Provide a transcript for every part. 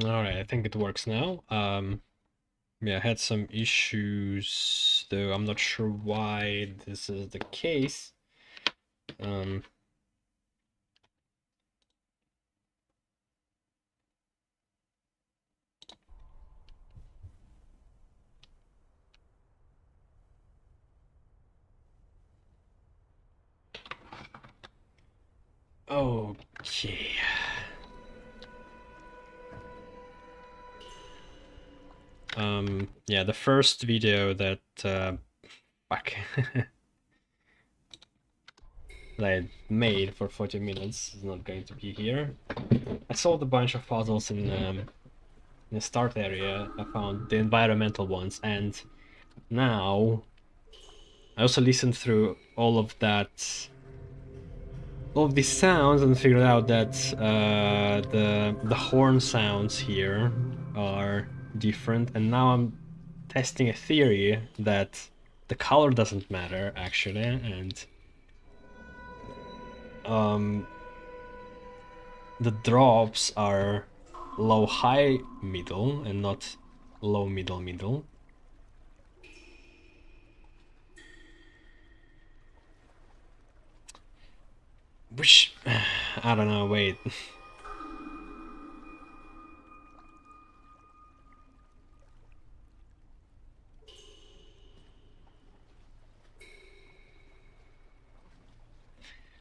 Alright, I think it works now. Yeah, I had some issues, though I'm not sure why this is the case. Um, okay. Yeah, the first video that, fuck, that I made for 40 minutes is not going to be here. I solved a bunch of puzzles in the start area. I found the environmental ones, and now I also listened through all of these sounds and figured out that the horn sounds here are different, and now I'm testing a theory that the color doesn't matter actually, and the drops are low high middle and not low middle middle. Which I don't know, wait.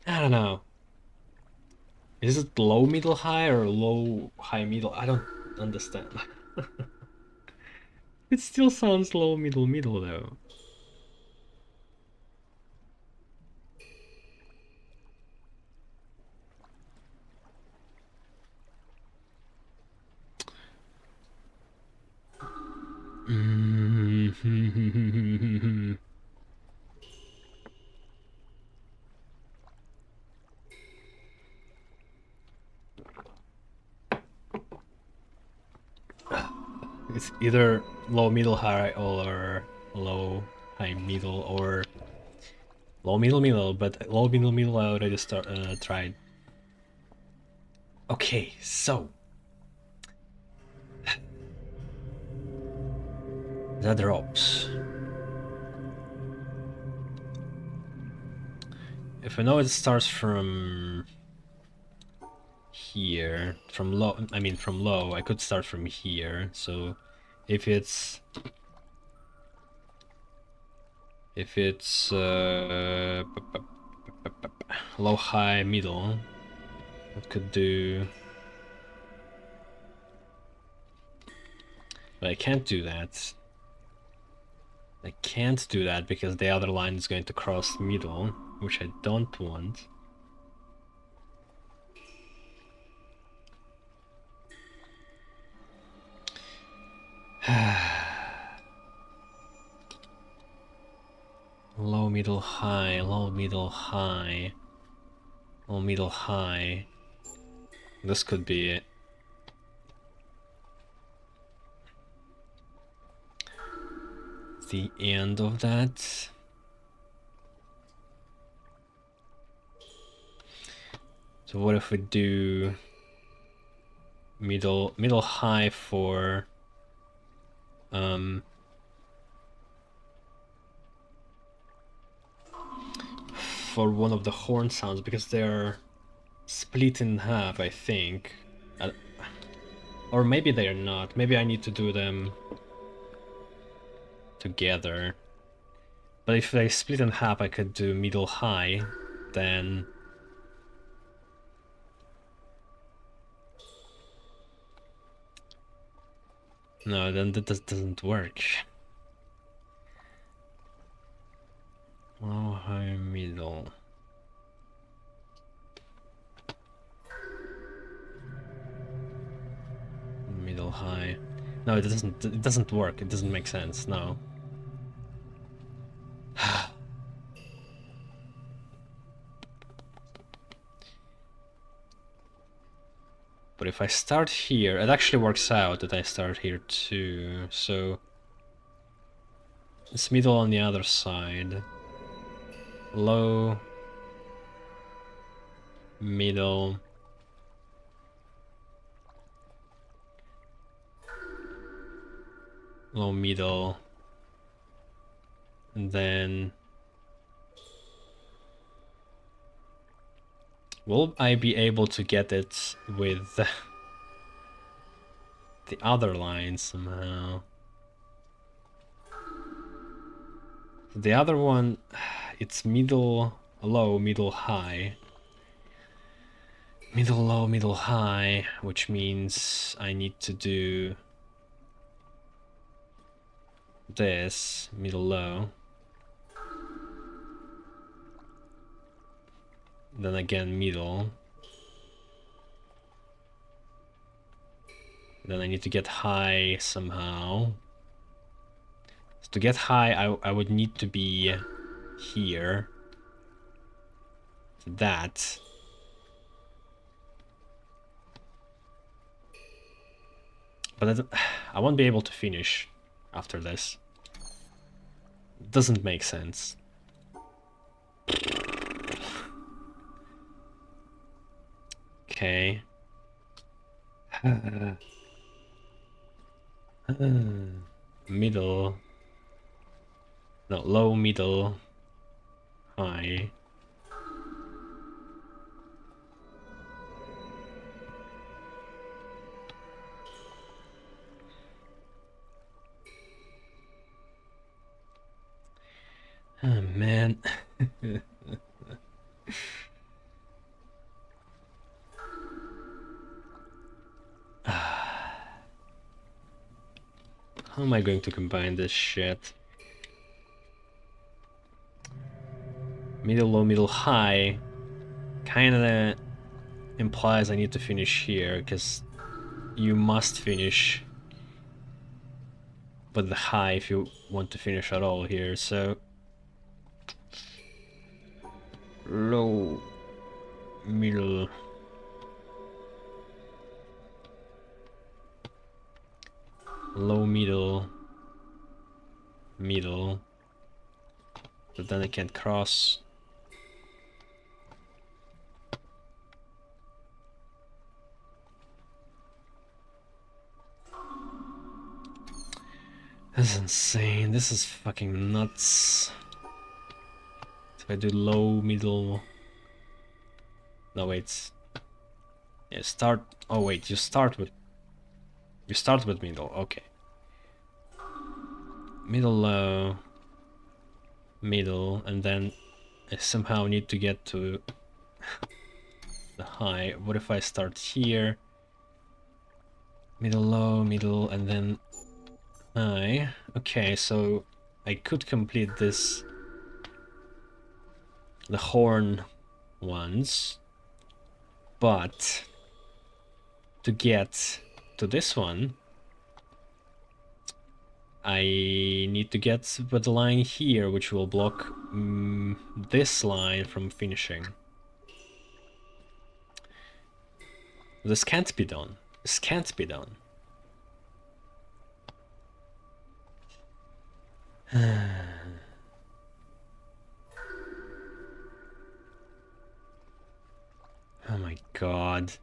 I don't know. Is it low middle high or low high middle? I don't understand. It still sounds low middle middle though. It's either low middle high or low high middle or low middle middle, but low middle middle I already tried. Okay, so that drops. If I know it starts from here, from low, I mean from low, I could start from here. So if it's low high middle, I could do, but I can't do that. I can't do that because the other line is going to cross middle, which I don't want. Low, middle, high, low, middle, high, low, middle, high. This could be it. The end of that. So what if we do middle high for one of the horn sounds, because they're split in half, I think. Or maybe they're not. Maybe I need to do them together. But if they split in half, I could do middle high, then no, then that doesn't work. Low, high, middle. Middle, high. No, it doesn't work. It doesn't make sense. No. But if I start here, it actually works out that I start here too. So it's middle on the other side. Low, middle, low, middle, and then will I be able to get it with the other line somehow? The other one, it's middle, low, middle, high. Middle, low, middle, high, which means I need to do this, middle, low. Then again, middle. Then I need to get high somehow. So to get high, I would need to be here. That. But I won't be able to finish after this. Doesn't make sense. Okay. Middle. No, low, middle, high. Oh man. How am I going to combine this shit? Middle, low, middle, high kinda implies I need to finish here, because you must finish with the high if you want to finish at all here, so low, middle, low, middle, middle, but then I can't cross. This is insane. This is fucking nuts. If I do low, middle... No, wait. Yeah, start... Oh, wait, you start with... You start with middle, okay. Middle, low... Middle, and then I somehow need to get to the high. What if I start here? Middle, low, middle, and then high. Okay, so I could complete this... the horn ones, but to get to this one I need to get with the line here, which will block this line from finishing. This can't be done. This can't be done. Oh my god.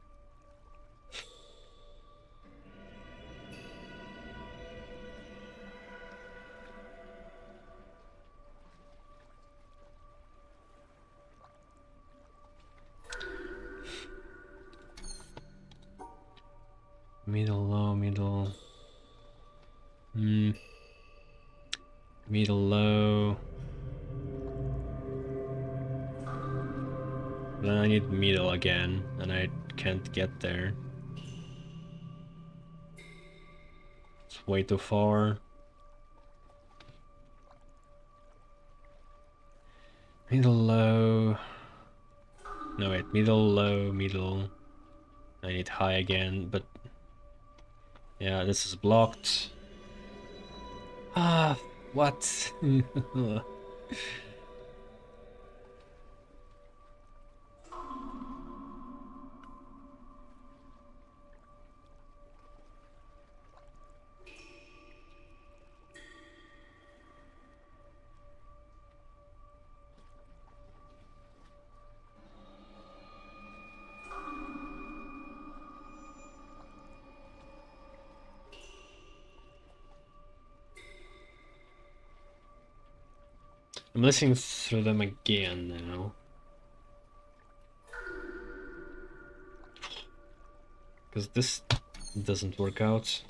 Middle, low, middle. Middle, low. Then I need middle again, and I can't get there. It's way too far. Middle, low. No, wait, middle, low, middle. I need high again, but... Yeah, this is blocked. Ah, what? I'm listening through them again now. Because this doesn't work out.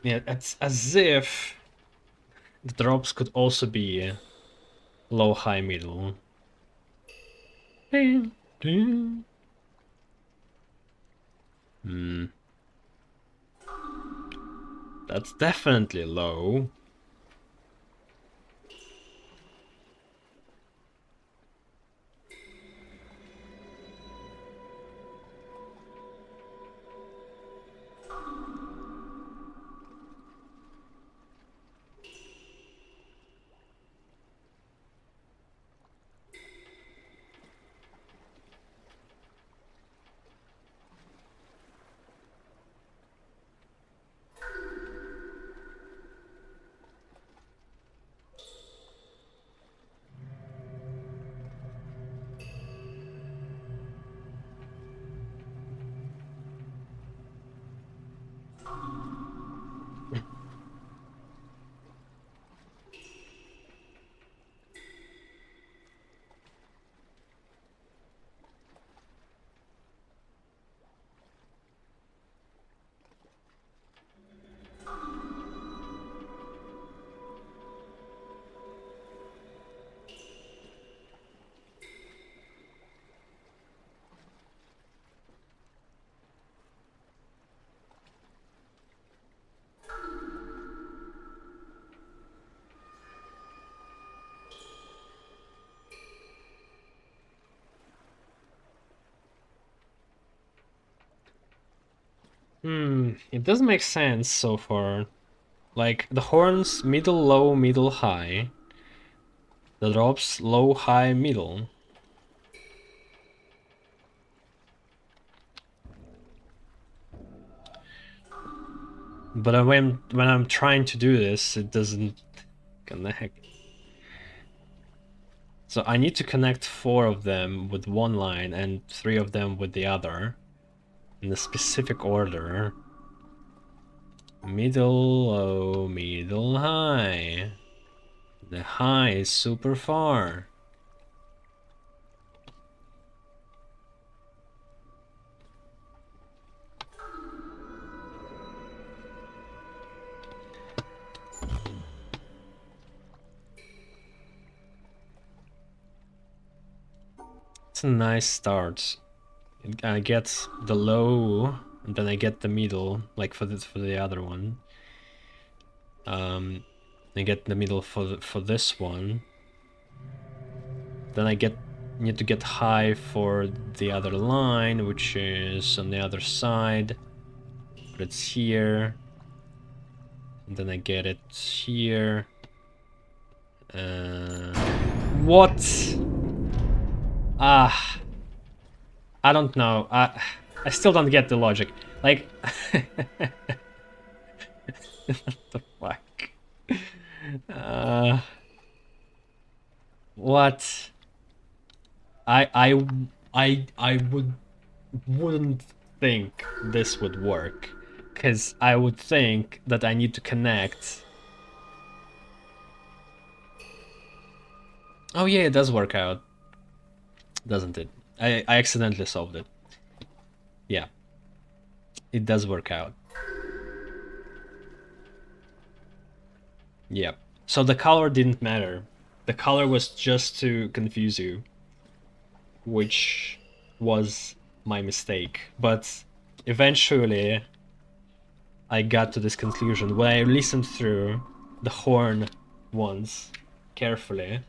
Yeah, it's as if the drops could also be low, high, middle. Hmm. That's definitely low. It doesn't make sense so far. Like, the horns, middle, low, middle, high. The drops, low, high, middle. But when I'm trying to do this, it doesn't connect. So I need to connect 4 of them with one line and 3 of them with the other. In a specific order. Middle, low, middle, high. The high is super far. It's a nice start. I get the low, and then I get the middle, like for the other one. I get the middle for this one. Then I need to get high for the other line, which is on the other side. But it's here. And then I get it here. What? I don't know. I still don't get the logic. Like, what the fuck? What? I wouldn't think this would work, because I would think that I need to connect. Oh yeah, it does work out, doesn't it? I accidentally solved it. Yeah, it does work out. Yeah. So the color didn't matter. The color was just to confuse you, which was my mistake. But eventually, I got to this conclusion when I listened through the horn ones carefully,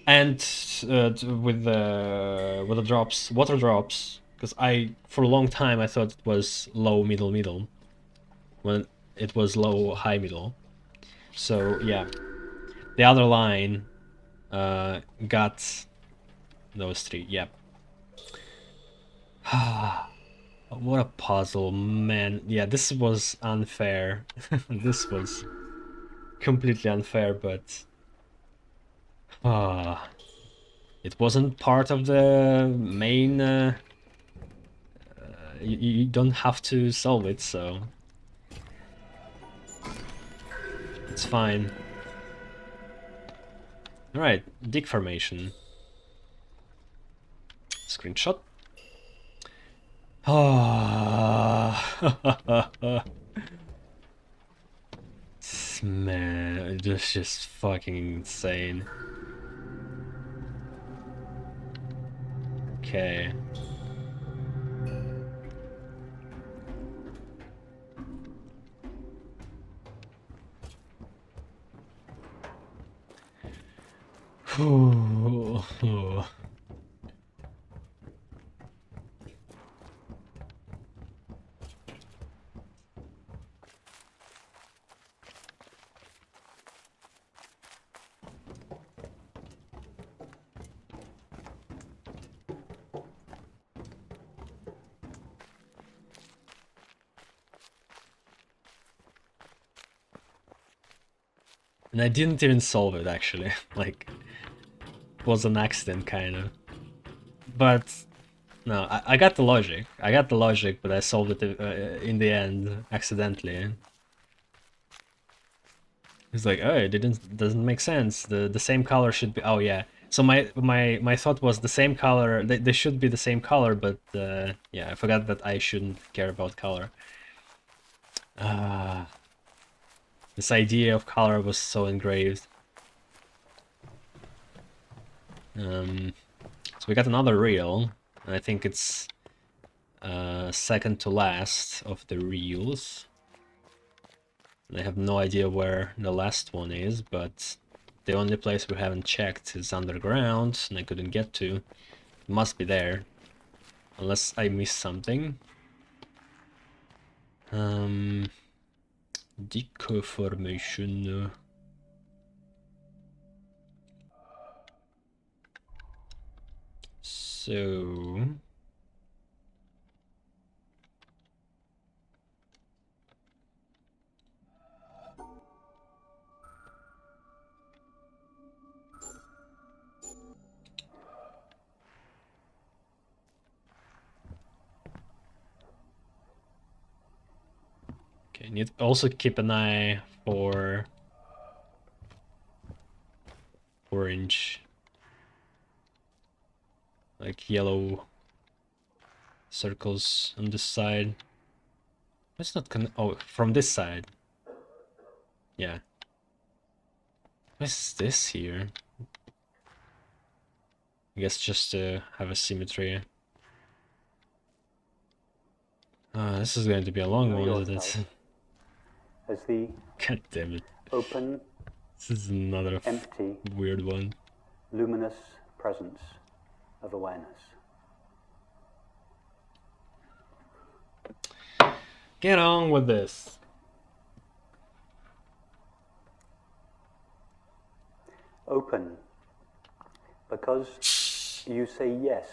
and with the drops, water drops, because for a long time I thought it was low, middle, middle, when it was low, high, middle. So yeah, the other line got those 3. Yep. What a puzzle, man. Yeah, this was unfair. This was completely unfair, but it wasn't part of the main. You don't have to solve it, so it's fine. All right, dig formation. Screenshot. Man, it's just fucking insane. Okay. And I didn't even solve it, actually. Like, it was an accident, kind of. But, no, I got the logic. I got the logic, but I solved it in the end, accidentally. It's like, oh, it doesn't make sense. The same color should be, oh yeah. So my thought was the same color, they should be the same color, but yeah, I forgot that I shouldn't care about color. This idea of color was so engraved. So we got another reel, and I think it's second to last of the reels. And I have no idea where the last one is, but the only place we haven't checked is underground, and I couldn't get to. It must be there, unless I missed something. Deco formation. So okay, need to also keep an eye for orange, like yellow circles on this side. It's not oh, from this side. Yeah. What's this here? I guess just to have a symmetry. This is going to be a long one, isn't it? As the God damn it. open, This is another empty, weird one. luminous presence of awareness. Get on with this. Open, because you say yes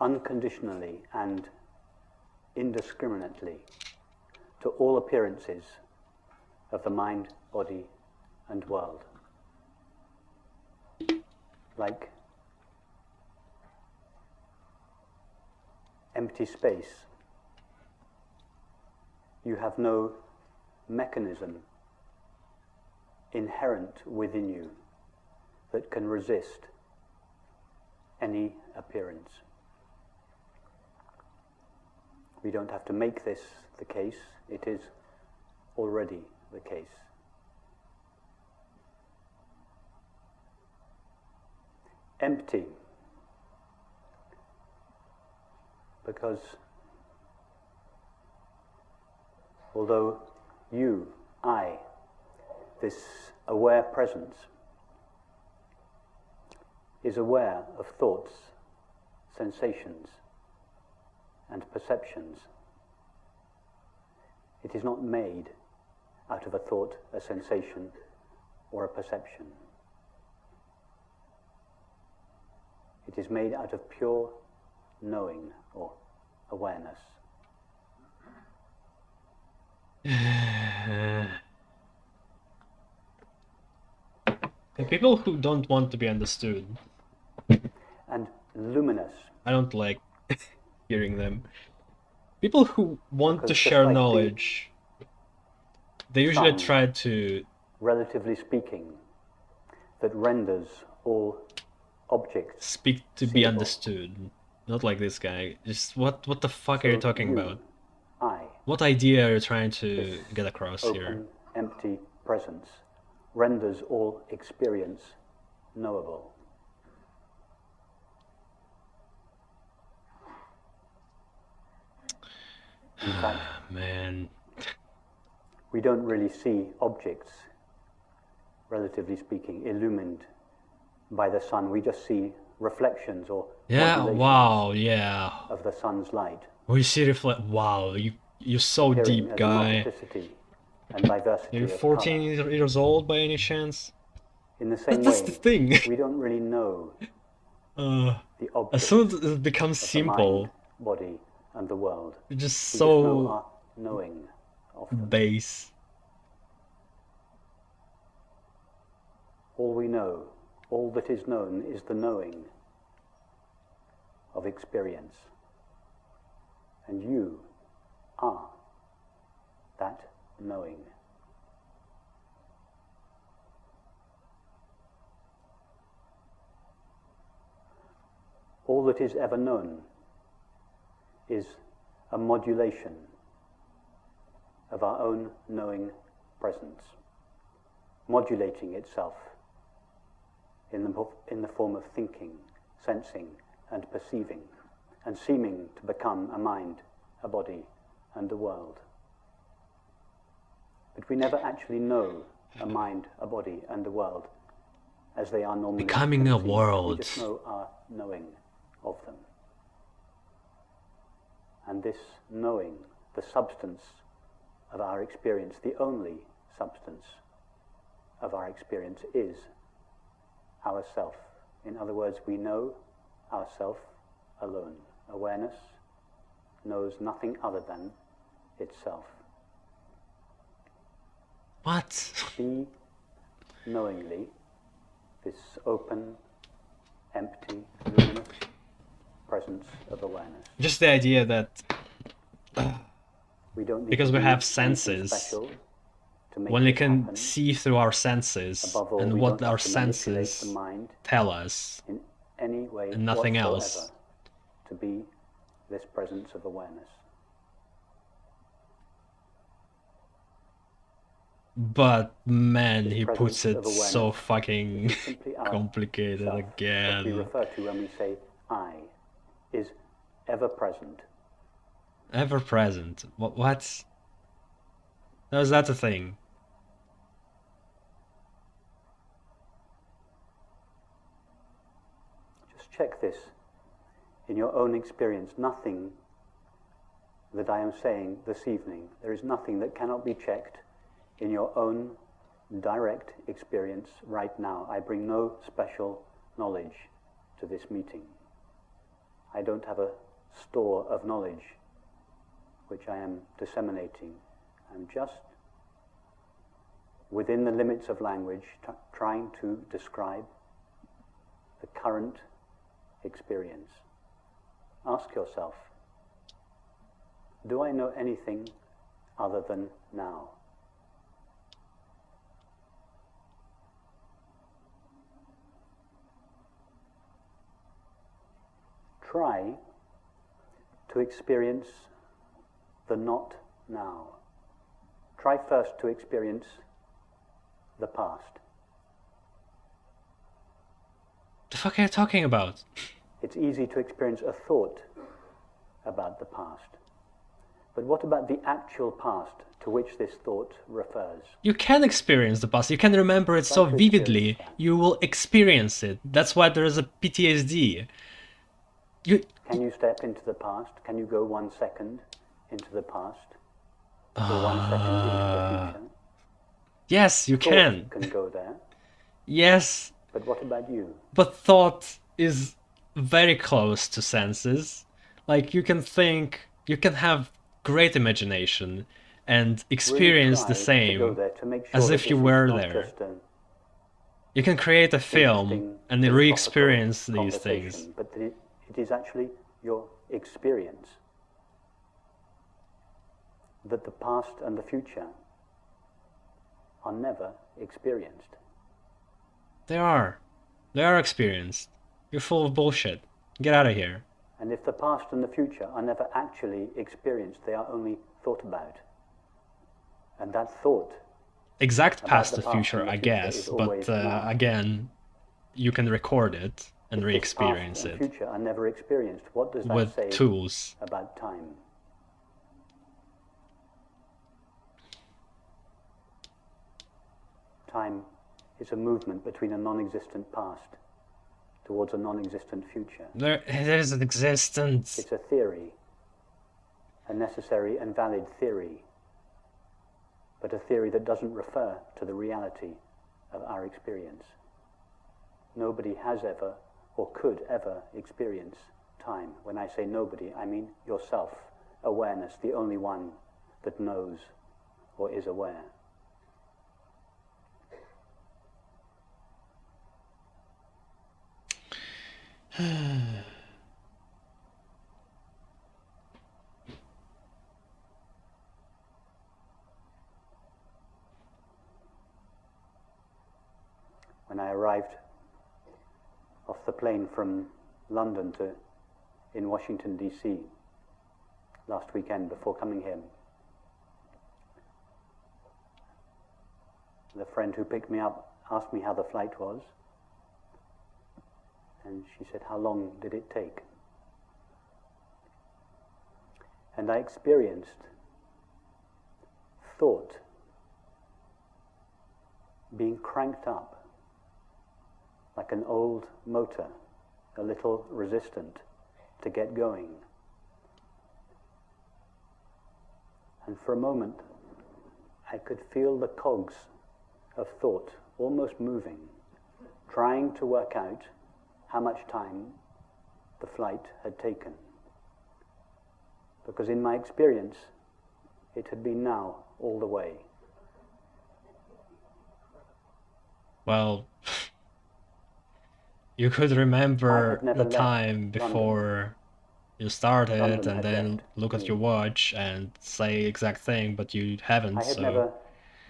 unconditionally and indiscriminately to all appearances of the mind, body, and world. Like empty space, you have no mechanism inherent within you that can resist any appearance. We don't have to make this the case, it is already the case. Empty, because although you, I, this aware presence, is aware of thoughts, sensations, and perceptions, it is not made out of a thought, a sensation, or a perception. It is made out of pure knowing or awareness. The people who don't want to be understood, And luminous, I don't like hearing them. People who want to Because just share like the knowledge, they usually sun, try to relatively speaking, that renders all objects speak to be seeable. understood. Not like this guy. Just what the fuck are you So talking you, about? I, What idea are you trying to this get across open, here? empty presence renders all experience knowable. In fact, Man. we don't really see objects, relatively speaking, illumined by the sun. We just see reflections or Yeah, modulations wow, yeah. of the sun's light, We see reflect. Wow, you're so appearing deep, as a guy. multiplicity and diversity You're of 14 color. years old by any chance? In the same That's way, the thing. we don't really know Uh, the as objects soon as it becomes of the simple, mind, body, and the world. it's just We just know so our knowing of them. base. All we know, all that is known, is the knowing of experience. And you are that knowing. All that is ever known is a modulation of our own knowing presence, modulating itself in the form of thinking, sensing, and perceiving, and seeming to become a mind, a body, and a world. But we never actually know a mind, a body, and a world as they are normally Becoming a conceived. world. We just know our knowing of them. And this knowing, the substance of our experience, the only substance of our experience, is ourself. In other words, we know ourself alone. Awareness knows nothing other than itself. What? Be knowingly this open, empty, luminous presence of awareness. Just the idea that We don't need because to we do have anything senses, special to make when we this can happen. see through our senses Above all, and we what don't our have to manipulate senses the mind tell us, in any way and nothing whatsoever else. to be this presence of awareness. but man, This he presence puts it of awareness so fucking is simply our complicated self. What we again. refer to when we say I is ever present. Ever present. What? How is that a thing? Just check this in your own experience. Nothing that I am saying this evening, there is nothing that cannot be checked in your own direct experience right now. I bring no special knowledge to this meeting. I don't have a store of knowledge which I am disseminating. I'm just, within the limits of language, trying to describe the current experience. Ask yourself, do I know anything other than now? Try to experience the not now. Try first to experience the past. The fuck are you talking about? It's easy to experience a thought about the past. But what about the actual past to which this thought refers? You can experience the past. You can remember it so Try to vividly. experience that. You will experience it. That's why there is a PTSD. Can you step into the past? Can you go 1 second into the past? Or 1 second into the future? Yes, you can. Thought can go there. Yes, But what about you? but thought is very close to senses. Like you can think, you can have great imagination and Really experience the try to go same there to make sure as that if you this is were not there. just an You can create a film interesting and philosophical re-experience these conversation, things. but that it is actually your experience. That the past and the future are never experienced. They are. They are experienced. You're full of bullshit. Get out of here. And if the past and the future are never actually experienced, they are only thought about. And that thought Exact about past the the past future, and the I future guess, is but always now. again, you can record it and If this re-experience past and it future are never experienced, what does that with say tools. about time? Time is a movement between a non-existent past towards a non-existent future. There, it is an existence. It's a theory, a necessary and valid theory, but a theory that doesn't refer to the reality of our experience. Nobody has ever or could ever experience time. When I say nobody, I mean yourself, awareness, the only one that knows or is aware. When I arrived off the plane from London in Washington, D.C. last weekend before coming here, the friend who picked me up asked me how the flight was, and she said, "How long did it take?" And I experienced thought being cranked up like an old motor, a little resistant to get going. And for a moment, I could feel the cogs of thought almost moving, trying to work out how much time the flight had taken. Because in my experience, it had been now all the way. Well, you could remember never the left time before you started London and had then left look at me. your watch and say exact thing, but you haven't, I had so... never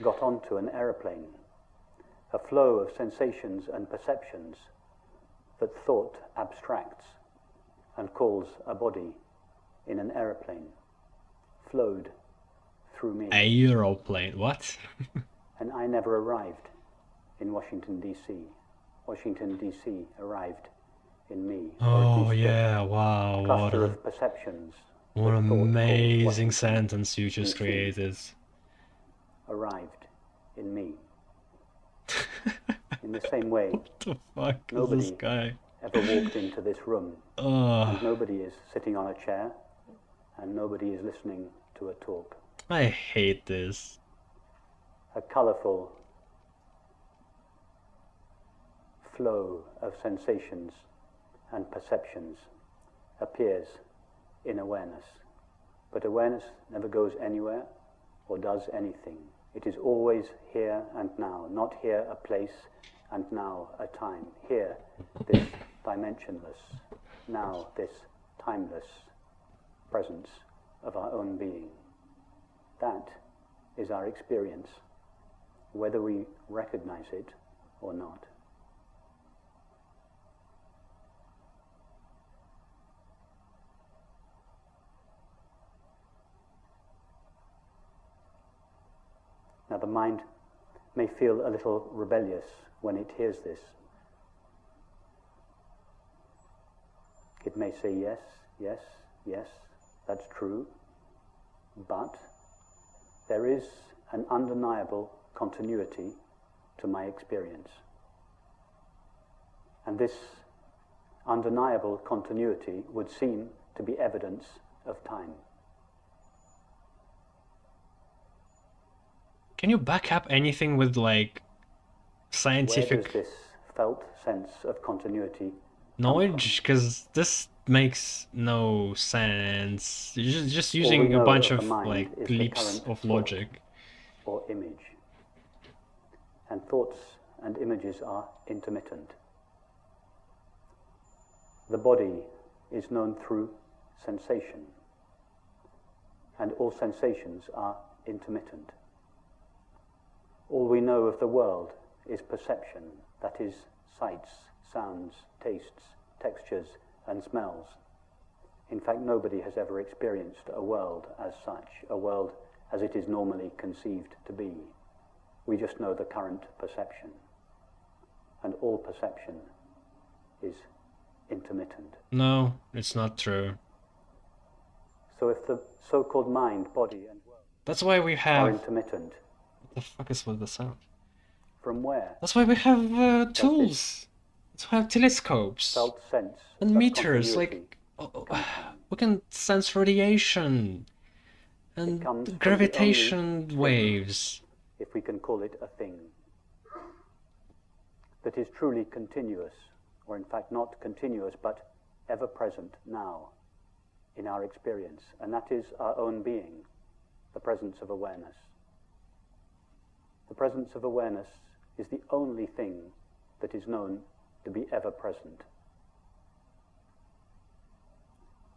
got onto an aeroplane, a flow of sensations and perceptions that thought abstracts and calls a body in an aeroplane flowed through me. Aeroplane, what? And I never arrived in Washington, D.C. Washington, D.C. arrived in me. Oh yeah, wow, what Cluster a, of perceptions. what an that thought called amazing Washington, sentence you just DC. created. Arrived in me. In the same way, What the fuck is nobody this guy? ever walked into this room, and Oh, nobody is sitting on a chair, and nobody is listening to a talk. I hate this. A colorful flow of sensations and perceptions appears in awareness. But awareness never goes anywhere or does anything. It is always here and now, not here a place and now a time. Here, this dimensionless, now this timeless presence of our own being. That is our experience, whether we recognize it or not. Now the mind may feel a little rebellious when it hears this. It may say, yes, yes, yes, that's true, but there is an undeniable continuity to my experience. And this undeniable continuity would seem to be evidence of time. Can you back up anything with like Where does scientific... this felt sense of continuity Knowledge, because this makes no sense. You're just All we using a know bunch of the of mind like is the leaps current of thought logic. or image. And thoughts and images are intermittent. The body is known through sensation, and all sensations are intermittent. All we know of the world is perception, that is, sights, sounds, tastes, textures, and smells. In fact, nobody has ever experienced a world as such, a world as it is normally conceived to be. We just know the current perception, and all perception is intermittent. No, it's not true. So if the so-called mind, body, and world That's why we are have... intermittent, What the fuck is with the sound? from where That's why we have does tools. That's why we have telescopes. felt sense And of meters, continuity like... we can sense radiation. It comes from And the gravitation only thing, waves. if we can call it a thing, that is truly continuous, or in fact not continuous, but ever present now in our experience, and that is our own being, the presence of awareness. The presence of awareness is the only thing that is known to be ever present.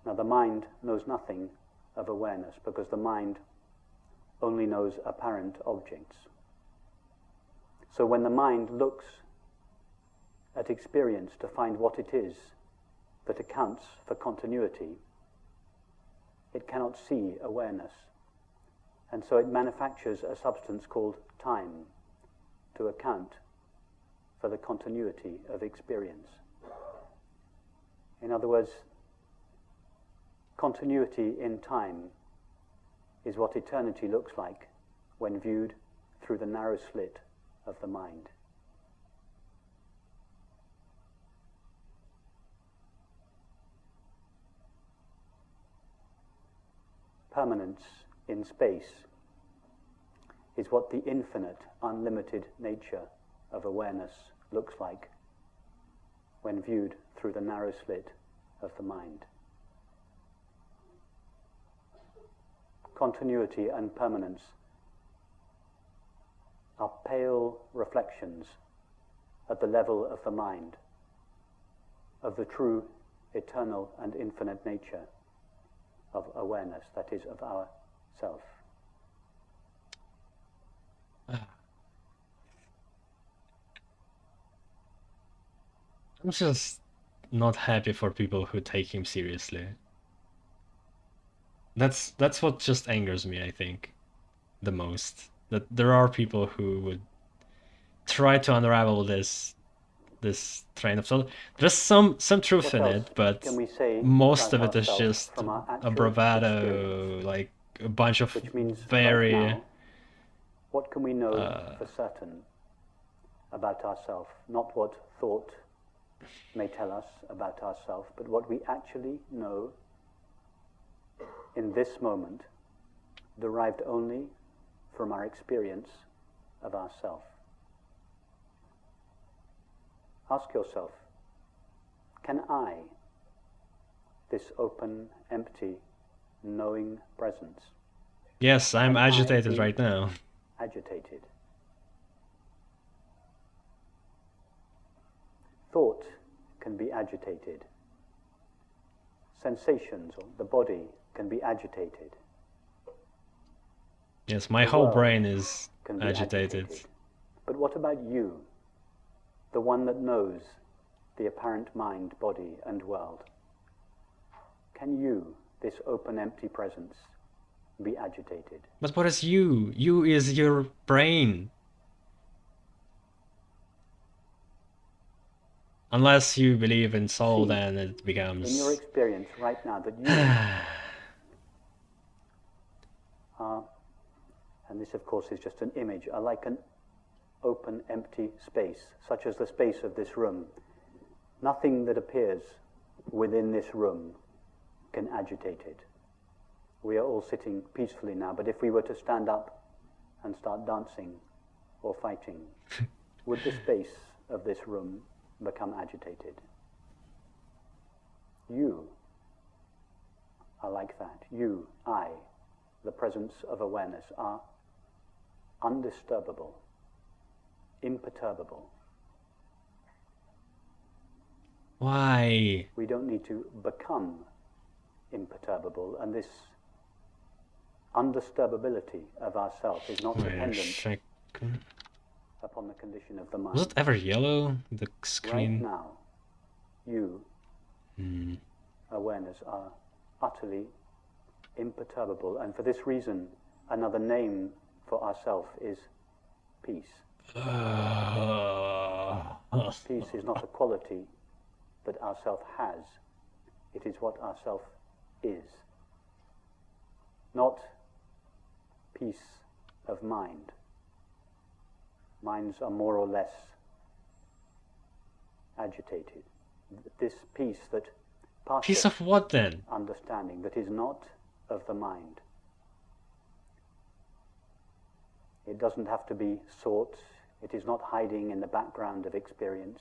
Now the mind knows nothing of awareness, because the mind only knows apparent objects. So when the mind looks at experience to find what it is that accounts for continuity, it cannot see awareness. And so it manufactures a substance called time to account for the continuity of experience. In other words, continuity in time is what eternity looks like when viewed through the narrow slit of the mind. Permanence in space is what the infinite, unlimited nature of awareness looks like when viewed through the narrow slit of the mind. Continuity and permanence are pale reflections at the level of the mind of the true, eternal and infinite nature of awareness, that is, of our self. I'm just not happy for people who take him seriously. That's what just angers me, I think, the most. That there are people who would try to unravel this train of thought. There's some truth in it, but most of it is just a bravado, like a bunch of Which means very... right now, what can we know for certain about ourselves? Not what thought may tell us about ourselves, but what we actually know in this moment, derived only from our experience of ourself. Ask yourself, can I, this open, empty, knowing presence... Yes, I'm can I agitated be right now. agitated? Thought can be agitated. Sensations, or the body, can be agitated. Yes, my The whole world brain is can be agitated. But what about you, the one that knows the apparent mind, body, and world? Can you, this open, empty presence, be agitated? But what is you? You is your brain. Unless you believe in soul, See, then it becomes... in your experience right now that you are, and this of course is just an image, are like an open, empty space, such as the space of this room. Nothing that appears within this room can agitate it. We are all sitting peacefully now, but if we were to stand up and start dancing or fighting, would the space of this room become agitated? You are like that. You, I, the presence of awareness, are undisturbable, imperturbable. Why? We don't need to become imperturbable, and this undisturbability of ourself is not Wait a dependent second. upon the condition of the mind. Was it ever yellow? The Right screen? now, you, awareness, are utterly imperturbable, and for this reason, another name for ourself is peace. Peace is not a quality that ourself has, it is what ourself is. Not peace of mind. Minds are more or less agitated. This peace that passes Piece of what then? understanding, that is not of the mind. It doesn't have to be sought. It is not hiding in the background of experience.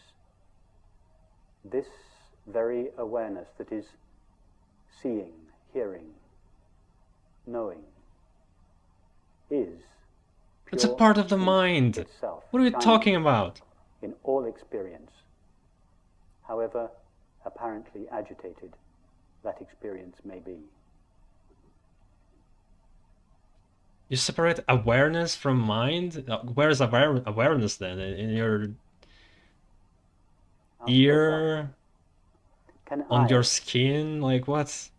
This very awareness that is seeing, hearing, knowing, is It's a pure part of the peace mind. itself, What are you shining talking about? in all experience, however apparently agitated that experience may be. You separate awareness from mind? Where is awareness then? In your Ask yourself, ear? can On I, your skin? Like what?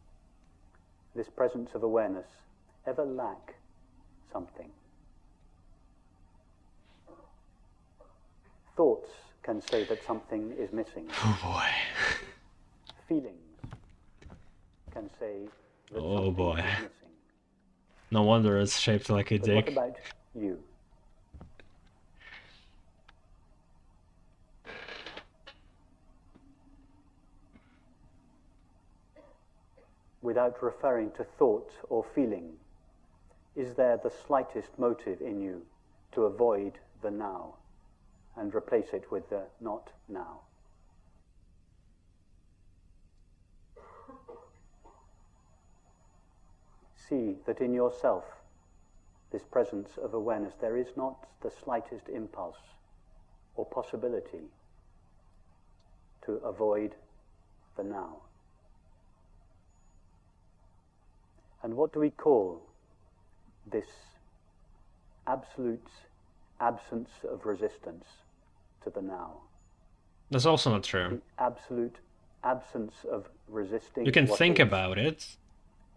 this presence of awareness, ever lack something? Thoughts can say that something is missing. Oh boy. Feelings can say that Oh something boy. is missing. No wonder it's shaped like a But what dick. about you? Without referring to thought or feeling, is there the slightest motive in you to avoid the now and replace it with the not now? See that in yourself, this presence of awareness, there is not the slightest impulse or possibility to avoid the now. And what do we call this absolute absence of resistance to the now? That's also not true. The absolute absence of resisting. You can what think is about it,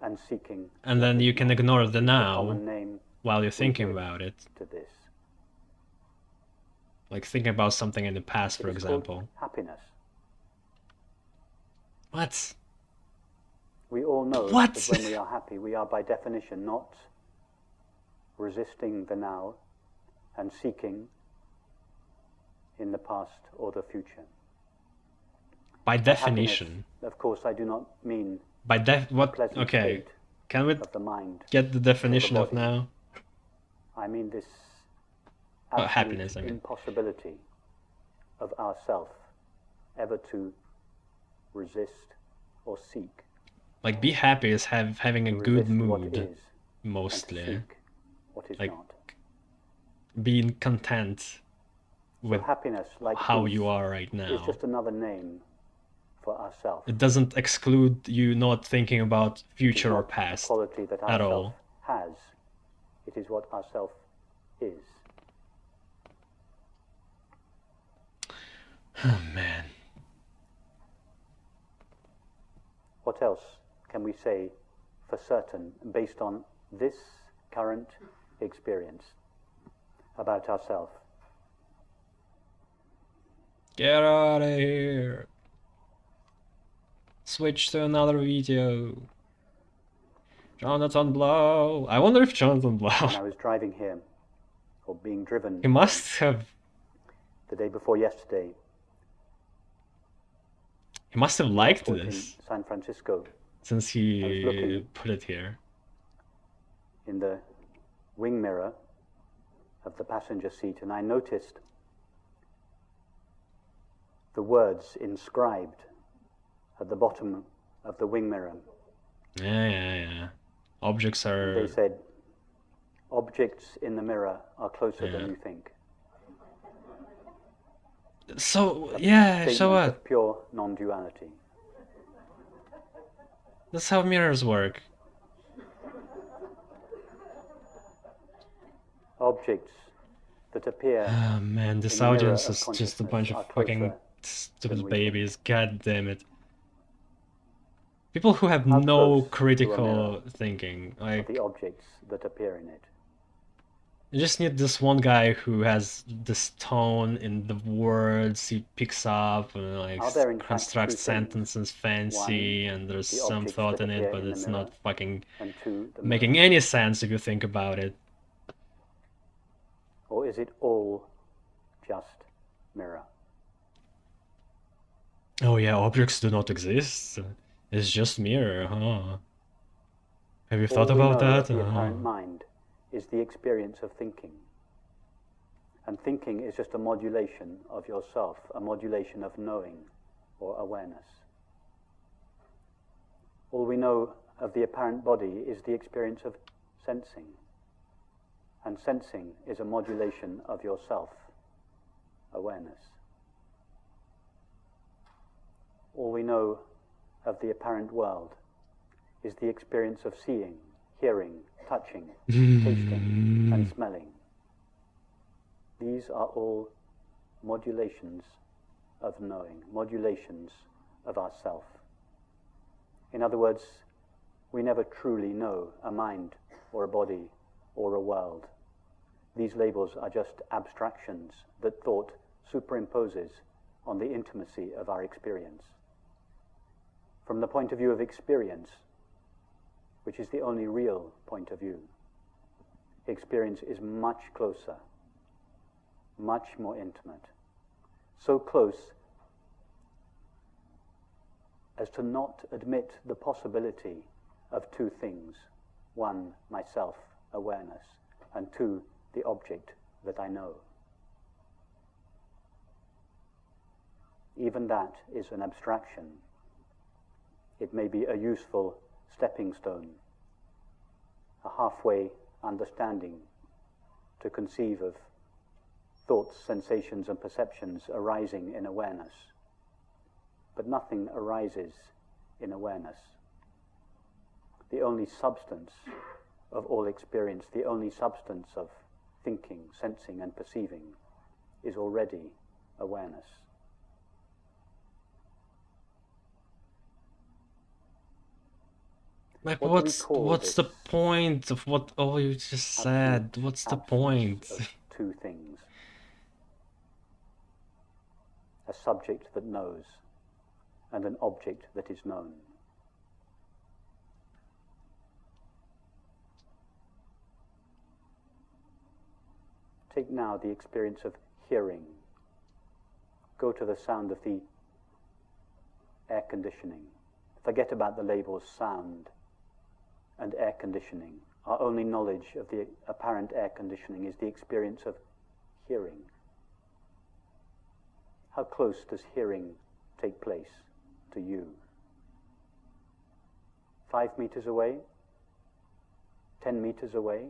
and seeking. and what then is you can not. ignore the The now common name while you're we thinking give about it. to this. Like thinking about something in the past, for It is called example. happiness. What? We all know What? that when we are happy, we are by definition not resisting the now and seeking in the past or the future. By By definition. happiness, of course, I do not mean By what? pleasant Okay. state Can we of the mind. get the definition of body. now? I mean this Oh, absolute happiness, I mean. impossibility of ourself ever to resist or seek. Like be happy is having a To good resist what mood, is and to mostly. seek what is Like, not. Being content with So happiness, like how peace, you are right is now. just another name for ourself. It doesn't exclude you not thinking about It's future or not past a quality that at ourself all. has. It is what ourself is. Oh man. What else can we say for certain based on this current experience about ourselves? Get out of here. Switch to another video. Jonathan Blow. I wonder if Jonathan When I Blow. was driving here, or being driven He must have. the day before yesterday, He must have liked airport in this San Francisco, since I was he looking. put it here. in the wing mirror of the passenger seat, and I noticed the words inscribed at the bottom of the wing mirror. Yeah. Objects are... They said, objects in the mirror are closer than you think. So, yeah, Statement so what? of pure non-duality. That's how mirrors work. Objects that appear Oh man, this in the mirror audience of is just a consciousness bunch of are fucking closer than stupid we babies. God damn it. People who have How no close to a critical mirror thinking. are Like, the objects that appear in it. you just need this one guy who has this tone in the words he picks up and like Are there in fact constructs two things? sentences fancy and there's the some objects thought that in it, appear but in the it's mirror, not fucking and two, the making mirror? any sense if you think about it. Or is it all just mirror? Oh yeah, objects do not exist. It's just mirror, huh? Have you thought All we about know that? of the apparent mind is the experience of thinking. And thinking is just a modulation of yourself, a modulation of knowing or awareness. All we know of the apparent body is the experience of sensing. And sensing is a modulation of your self-awareness. All we know of the apparent world is the experience of seeing, hearing, touching, tasting, and smelling. These are all modulations of knowing, modulations of ourself. In other words, we never truly know a mind or a body or a world. These labels are just abstractions that thought superimposes on the intimacy of our experience. From the point of view of experience, which is the only real point of view, experience is much closer, much more intimate, so close as to not admit the possibility of two things. One, myself, awareness, and two, the object that I know. Even that is an abstraction. It may be a useful stepping stone, a halfway understanding to conceive of thoughts, sensations, and perceptions arising in awareness. But nothing arises in awareness. The only substance of all experience, the only substance of thinking, sensing, and perceiving is already awareness. Like, What do we what's call the this point of what all you just said? absolute What's the absence point? of two things? A subject that knows and an object that is known. Take now the experience of hearing. Go to the sound of the air conditioning. Forget about the labels sound and air conditioning. Our only knowledge of the apparent air conditioning is the experience of hearing. How close does hearing take place to you? 5 meters away? 10 meters away?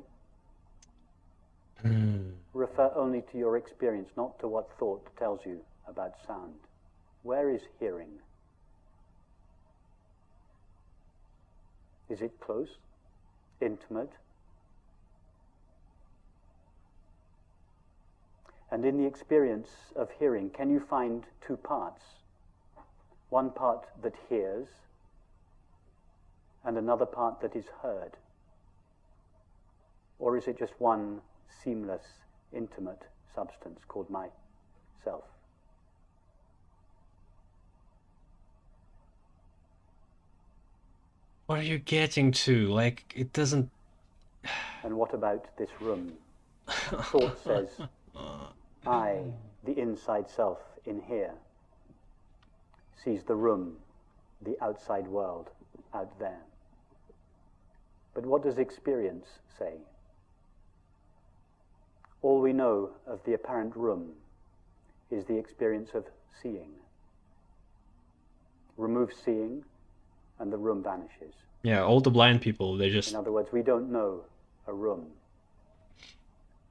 Refer only to your experience, not to what thought tells you about sound. Where is hearing? Is it close? Intimate? And in the experience of hearing, can you find two parts? One part that hears, and another part that is heard? Or is it just one seamless, intimate substance called myself? What are you getting to? Like, it doesn't... And what about this room? Thought says, I, the inside self in here, sees the room, the outside world, out there. But what does experience say? All we know of the apparent room is the experience of seeing. Remove seeing, and the room vanishes. Yeah, all the blind people, they just In other words, we don't know a room.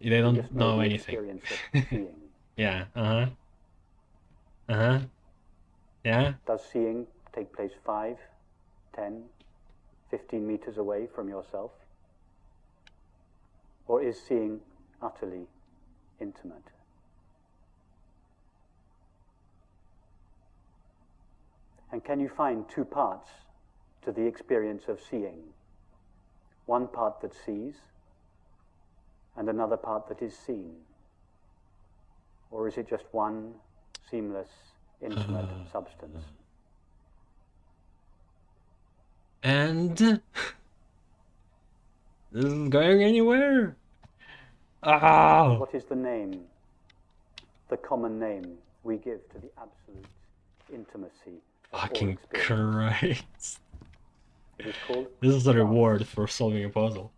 they We don't just know know the anything. experience of seeing. Yeah, uh-huh. Yeah. Does seeing take place 5, 10, 15 meters away from yourself? Or is seeing utterly intimate? And can you find two parts to the experience of seeing? One part that sees, and another part that is seen? Or is it just one seamless, intimate substance? And this isn't going anywhere. Ah, What is the name, the common name we give to the absolute intimacy of all fucking experience? Christ. It is called This is a love. reward for solving a puzzle.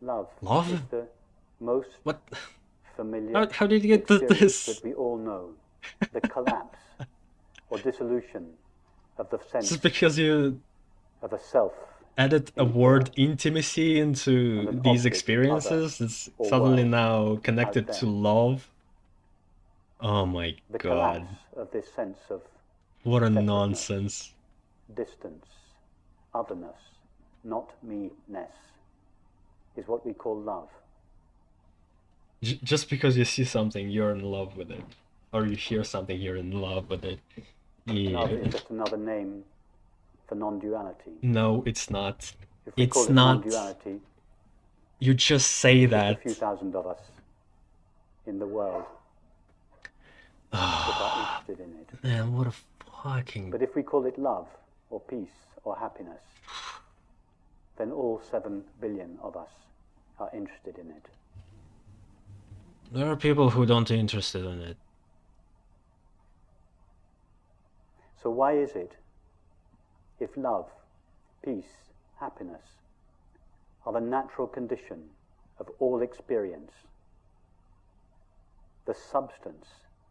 Love Love? is the most What? familiar How did you get to experience this? that we all know. The collapse or dissolution of the This sense is because you of a self added a word intimacy into And an these object, experiences. other, It's or suddenly world now connected out to there. love. Oh my The god. collapse of this sense of What a separateness, nonsense. distance, otherness, not me-ness, is what we call love. Just because you see something, you're in love with it. Or you hear something, you're in love with it. Love Yeah. is just another name for non-duality. No, it's not. If we call It's it not. non-duality, You just say just a that. few thousand of us in the world that are interested in it. Man, what a fucking... But if we call it love, or peace, or happiness, then all 7 billion of us are interested in it. There are people who don't interested in it. So why is it, if love, peace, happiness are the natural condition of all experience, the substance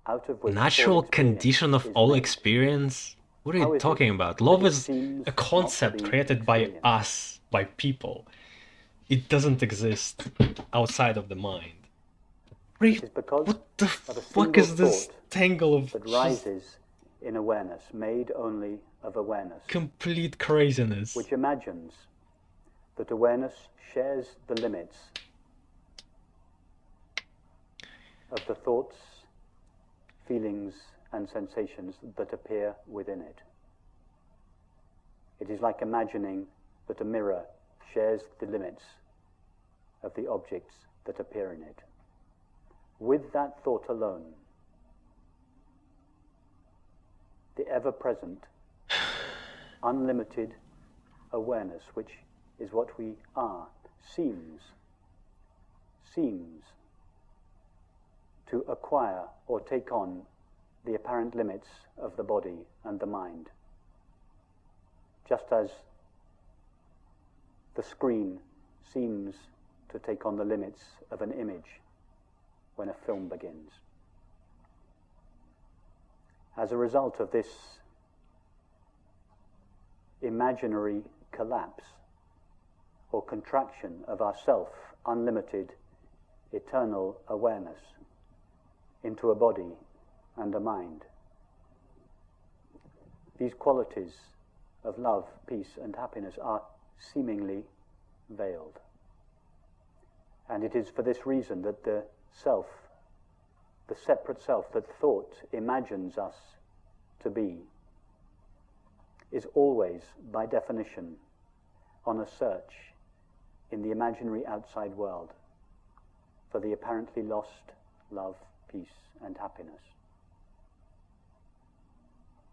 out of which all Natural experience condition of is all made? experience? What are How you is it talking about? that Love it is seems a not to concept be created by experienced? us, by people. It doesn't exist outside of the mind. It is because What the of a fuck single is this thought tangle of that just rises in awareness, made only of awareness, complete craziness? which imagines that awareness shares the limits of the thoughts, feelings, and sensations that appear within it. It is like imagining that a mirror shares the limits of the objects that appear in it. With that thought alone, the ever-present, unlimited awareness, which is what we are, seems to acquire or take on the apparent limits of the body and the mind, just as the screen seems to take on the limits of an image when a film begins. As a result of this imaginary collapse or contraction of our self, unlimited, eternal awareness into a body and a mind, these qualities of love, peace, and happiness are seemingly veiled. And it is for this reason that the self, the separate self that thought imagines us to be, is always, by definition, on a search in the imaginary outside world for the apparently lost love, peace, and happiness.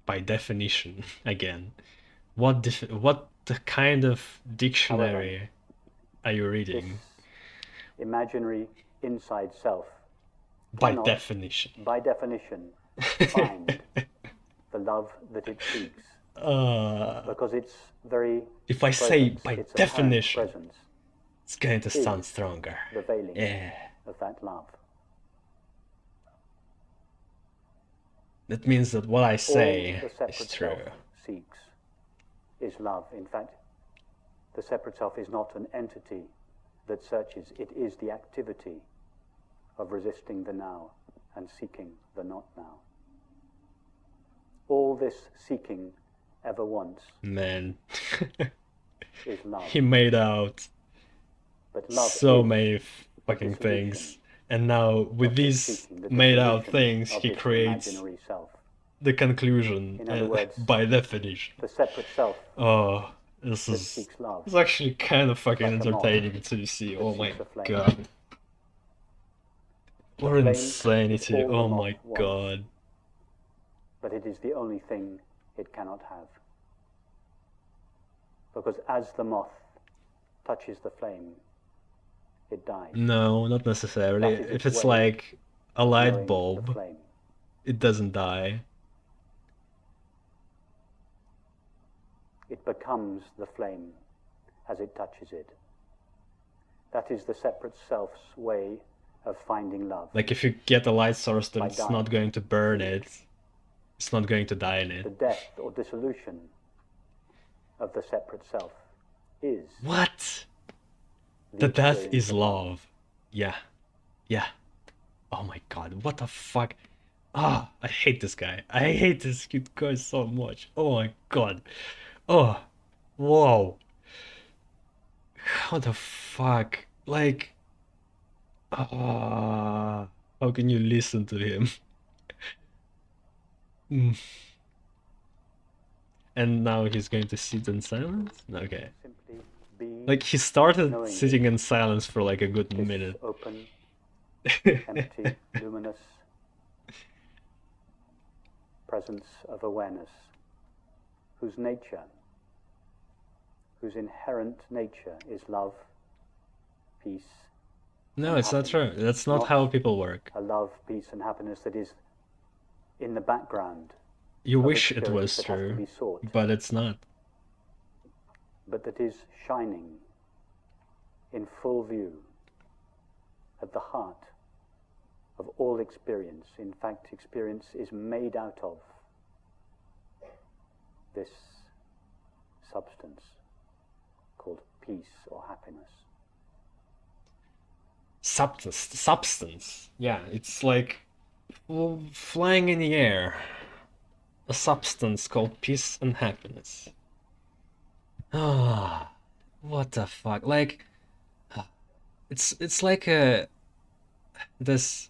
By definition, again. What kind of dictionary are you This reading? imaginary inside self By cannot, definition. by definition, find the love that it seeks, because its very If I say presence, by its apparent definition, presence, it's going to is sound stronger. the veiling Yeah. of that love. That means that what I All say the separate is true. self seeks is love. In fact, the separate self is not an entity that searches, it is the activity of resisting the now and seeking the not now. All this seeking ever wants Man, is love. he made out But love so is many fucking dissolution things, and now with of this these seeking, the made out dissolution things, of he this creates imaginary self. the conclusion In other words, by definition. The separate self Oh, this that is seeks love. it's actually kind of fucking Like a moth entertaining to see. that Oh my seeks a flame. god. What flame insanity. is all the Oh moth my wants. god. But it is the only thing it cannot have. Because as the moth touches the flame, it dies. No, not necessarily. That is If its it's way like a light knowing the bulb, flame. it doesn't die. It becomes the flame as it touches it. That is the separate self's way of finding love. Like if you get a light source, then By it's dying. not going to burn it. It's not going to die in The it. death or dissolution of the separate self is What? the The death experience is of love. Yeah. Yeah. Oh my god, what the fuck? Ah, I hate this guy. I hate this cute guy so much. Oh my god. Oh. Whoa. How the fuck? Like. Ah. How can you listen to him? Mm. And now he's going to sit in silence? Okay. simply be Like he started knowing sitting in silence for like a good this minute. open, empty, luminous presence of awareness, whose nature, whose inherent nature is love, peace, No, it's not true. That's not Not how people work. a love, peace, and happiness that is in the background, You of wish it experience was that has to true, be sought, but it's not. but that is shining in full view at the heart of all experience. In fact, experience is made out of this substance called peace or happiness. Substance. Yeah, it's like flying in the air. A substance called peace and happiness. Ah, what the fuck? Like, it's like this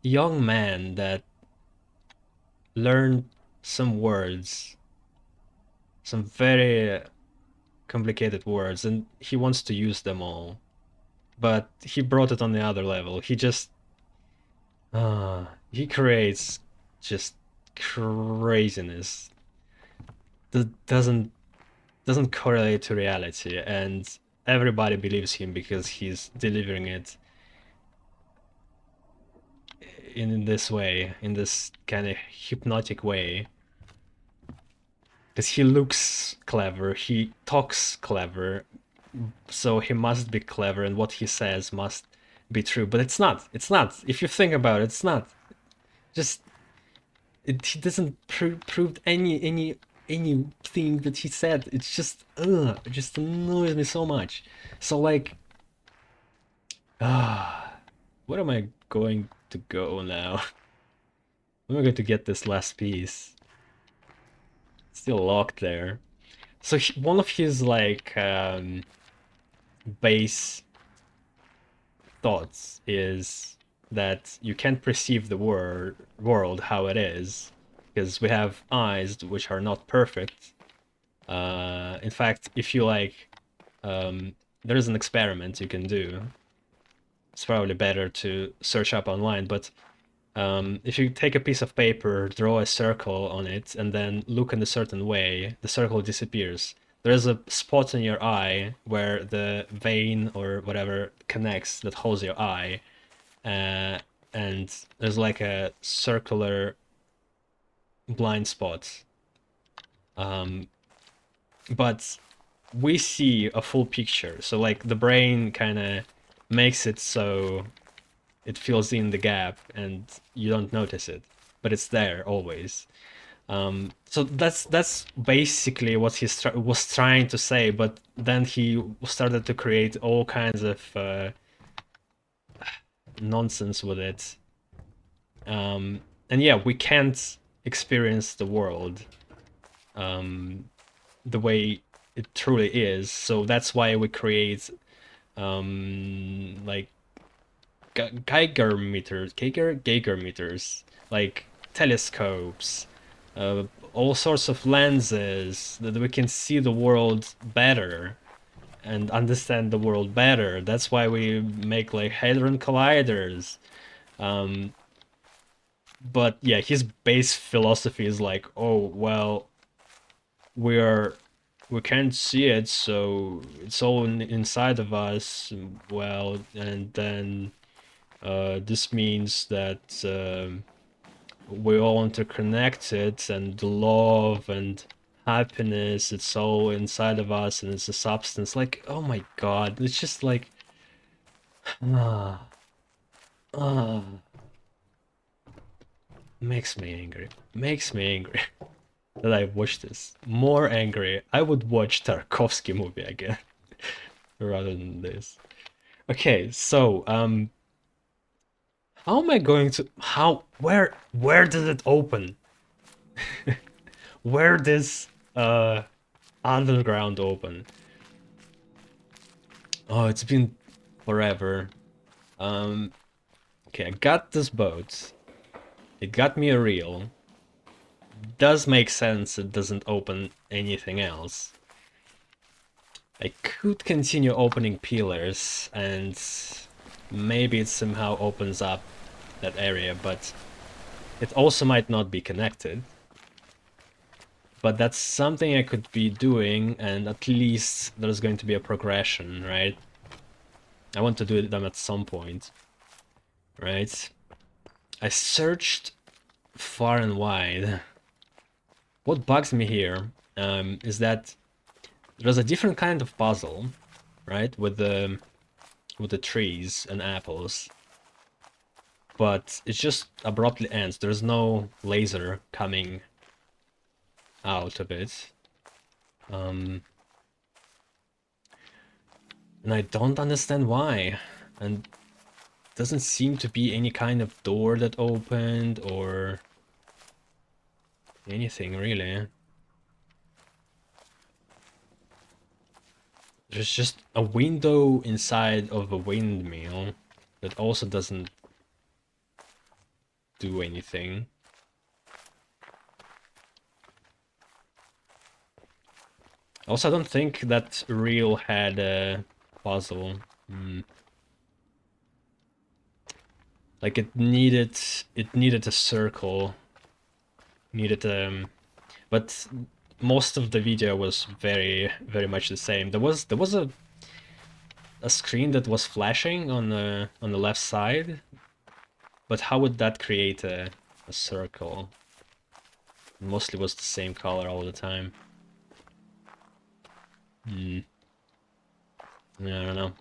young man that learned some words, some very complicated words, and he wants to use them all, but he brought it on the other level. He just he creates just craziness that doesn't correlate to reality, and everybody believes him because he's delivering it in this way, in this kind of hypnotic way. Because he looks clever, he talks clever, so he must be clever, and what he says must be true. But it's not. It's not. If you think about it, it's not. Just he doesn't prove anything that he said. It's just it just annoys me so much. So like, where am I going to go now? Where am I going to get this last piece? It's still locked there. So one of his like base thoughts is that you can't perceive the world how it is because we have eyes which are not perfect. In fact, if you like, there is an experiment you can do. It's probably better to search up online, but if you take a piece of paper, draw a circle on it, and then look in a certain way, the circle disappears. There's a spot in your eye where the vein or whatever connects that holds your eye, and there's like a circular blind spot. But we see a full picture, so like the brain kind of makes it so it fills in the gap and you don't notice it, but it's there always. So that's basically what he was trying to say, but then he started to create all kinds of nonsense with it. And yeah, we can't experience the world the way it truly is, so that's why we create like Geiger meters, like telescopes, all sorts of lenses that we can see the world better and understand the world better. That's why we make like hadron colliders. But yeah, his base philosophy is like, oh well, we can't see it, so it's all inside of us. Well, and then this means that we're all interconnected, and love and happiness, it's all inside of us, and it's a substance. Like, oh my god, it's just like ah, ah, makes me angry. Makes me angry that I watched this. More angry. I would watch Tarkovsky movie again rather than this. Okay, so how am I going to where did it open? Where this underground open? Oh, it's been forever. Okay, I got this boat. It got me a reel. Does make sense it doesn't open anything else. I could continue opening pillars and maybe it somehow opens up that area, but it also might not be connected. But that's something I could be doing, and at least there's going to be a progression, right? I want to do them at some point, right? I searched far and wide. What bugs me here is that there's a different kind of puzzle, right? With the trees and apples. But it just abruptly ends. There's no laser coming out of it. And I don't understand why. And doesn't seem to be any kind of door that opened or anything really. There's just a window inside of a windmill that also doesn't do anything. Also, I don't think that reel had a puzzle. Like it needed a circle. But most of the video was very much the same. There was a screen that was flashing on the left side, but how would that create a circle? It mostly was the same color all the time. I don't know.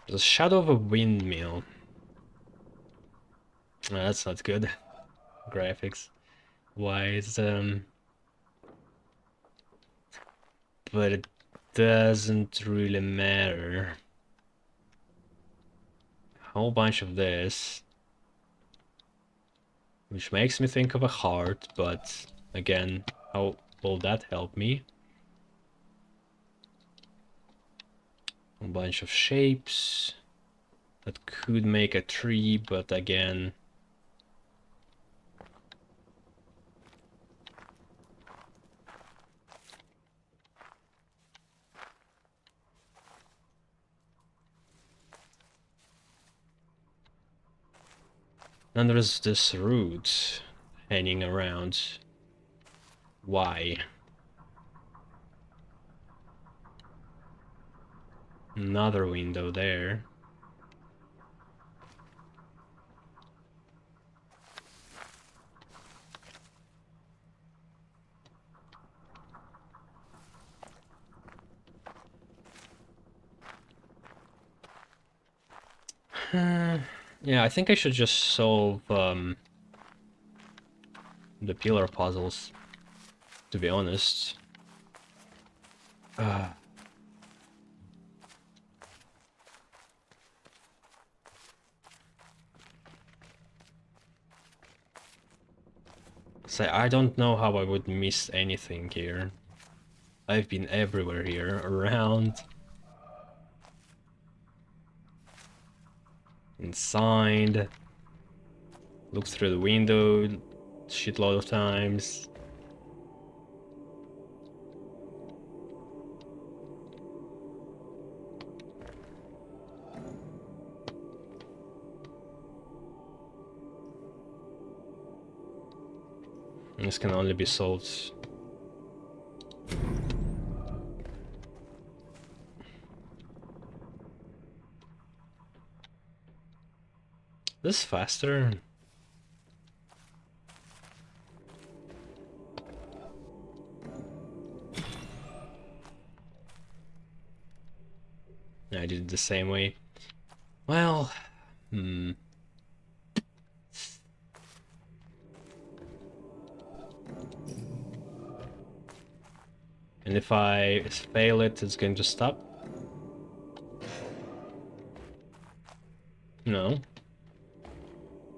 The shadow of a windmill. Oh, that's not good. Graphics. wise, but it doesn't really matter. Whole bunch of this, which makes me think of a heart, but again, how will that help me? A bunch of shapes that could make a tree, but again, then there's this root hanging around. Why? Another window there. Yeah, I think I should just solve the pillar puzzles, to be honest. Say, I don't know how I would miss anything here. I've been everywhere here, around, inside, looked through the window shitload of times. This can only be solved. This is faster. I did it the same way. Well, And if I fail it, it's going to stop? No.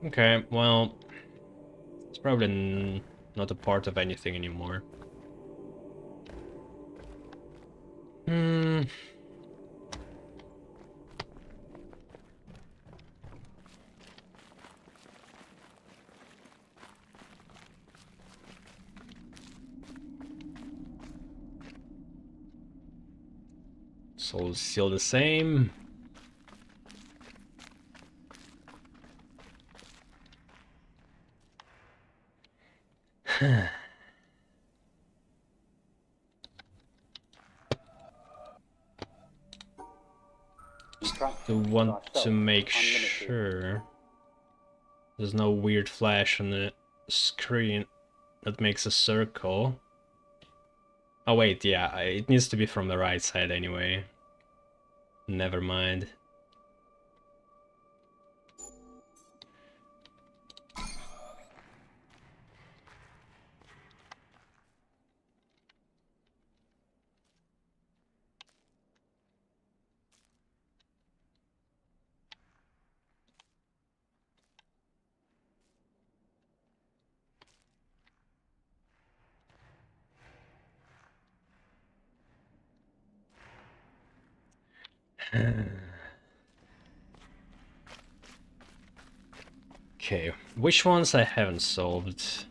Okay, well, it's probably not a part of anything anymore. So still the same. I want to make sure there's no weird flash on the screen that makes a circle. Oh wait, yeah, it needs to be from the right side anyway. Never mind. Okay, which ones I haven't solved?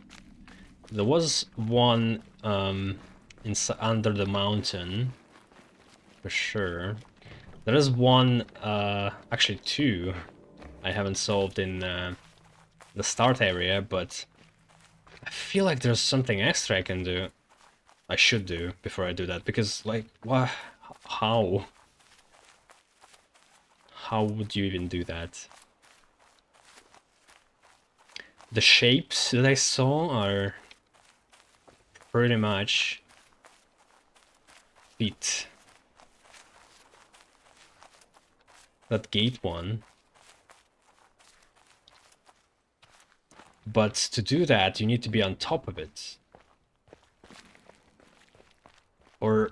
There was one under the mountain, for sure. There is one, actually two, I haven't solved in the start area, but I feel like there's something extra I can do. I should do before I do that, because, like, what? How? How would you even do that? The shapes that I saw are pretty much fit. That gate one. But to do that, you need to be on top of it. Or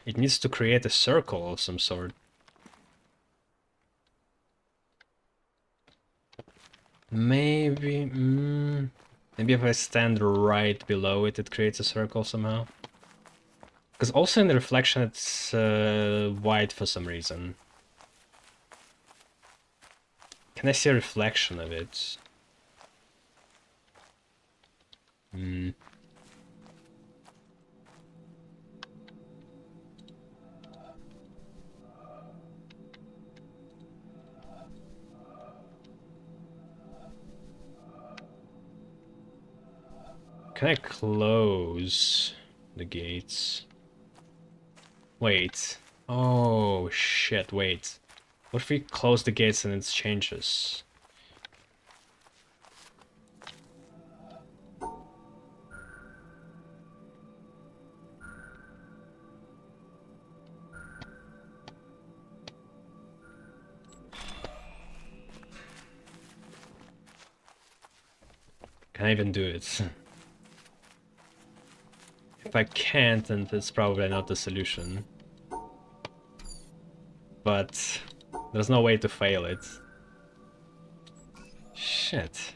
it needs to create a circle of some sort. Maybe... maybe if I stand right below it, it creates a circle somehow. Because also in the reflection it's white for some reason. Can I see a reflection of it? Can I close the gates? Wait. Oh shit, wait. What if we close the gates and it changes? Can I even do it? If I can't, then it's probably not the solution. But there's no way to fail it. Shit.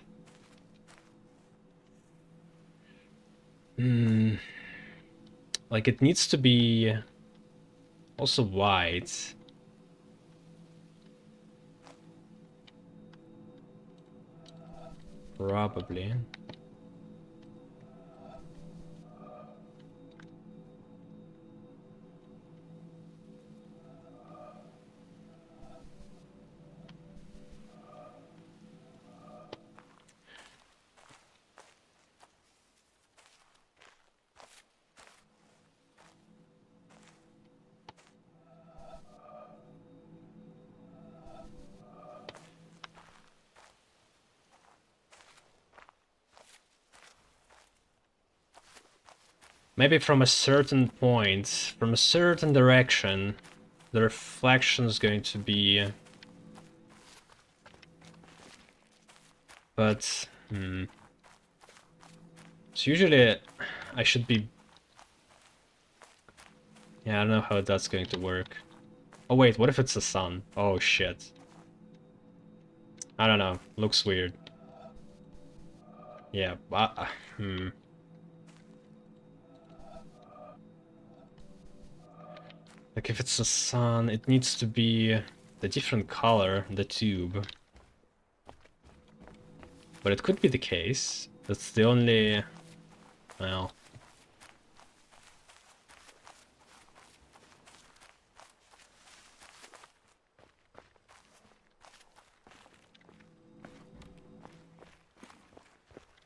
Like, it needs to be also white. Probably. Maybe from a certain point, from a certain direction, the reflection is going to be... But, So usually I should be... Yeah, I don't know how that's going to work. Oh wait, what if it's the sun? Oh shit. I don't know, looks weird. Yeah, Like if it's the sun, it needs to be the different color, the tube. But it could be the case. That's the only... Well...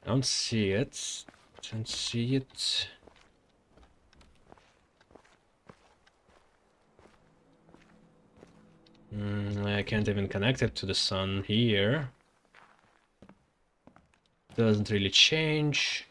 I don't see it. Don't see it. I can't even connect it to the sun here. Doesn't really change.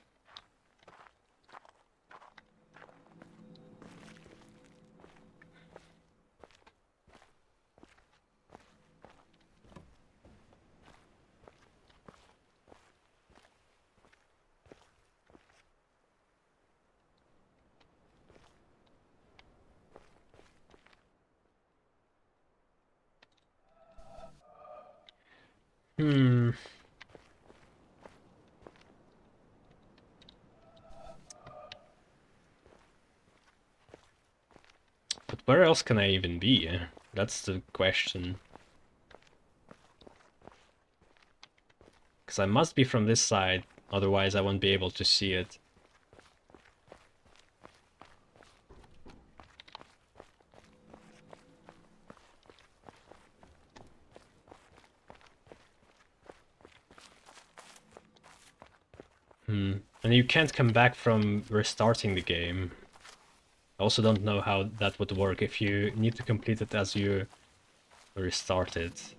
But where else can I even be? That's the question. Because I must be from this side, otherwise I won't be able to see it. And you can't come back from restarting the game. I also don't know how that would work if you need to complete it as you restart it.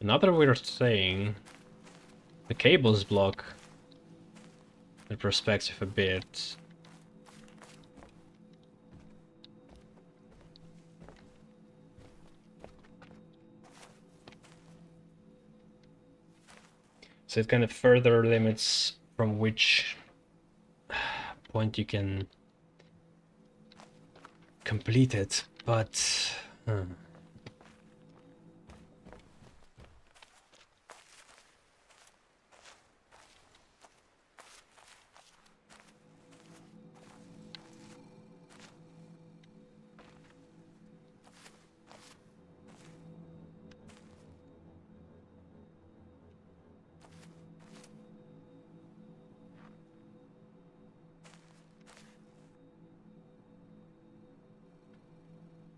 Another weird thing, the cables block the perspective a bit. So it kind of further limits from which point you can complete it, but...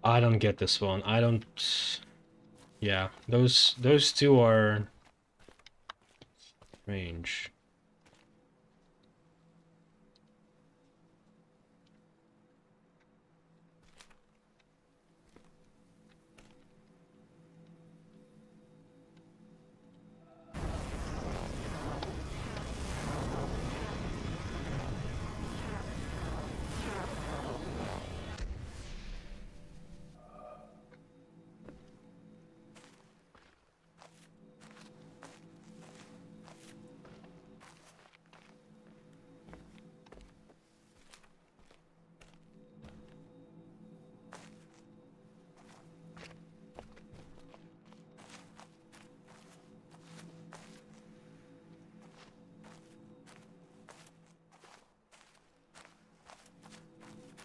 I don't get this one. I don't... Yeah, those two are strange.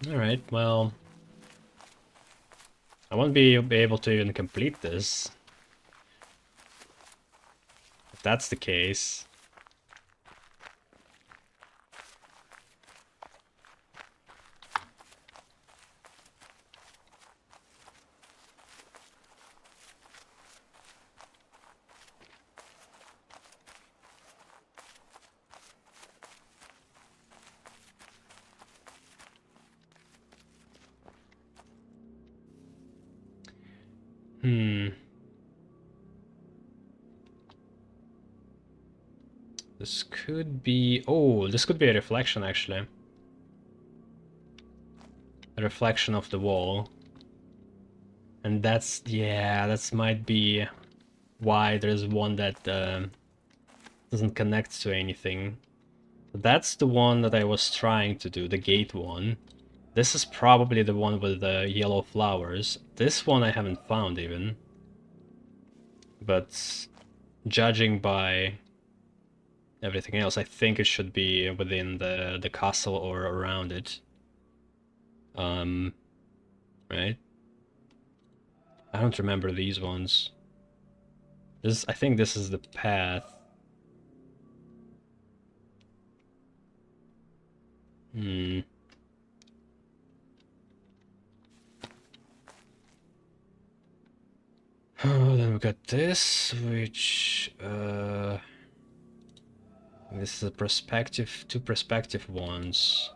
Alright, well... I won't be able to even complete this. If that's the case. This could be... Oh, this could be a reflection, actually. A reflection of the wall. And that's... Yeah, that might be why there's one that doesn't connect to anything. That's the one that I was trying to do, the gate one. This is probably the one with the yellow flowers. This one I haven't found even. But judging by everything else, I think it should be within the castle or around it. Right? I don't remember these ones. I think this is the path. Oh, then we got this, which this is a perspective, two perspective ones.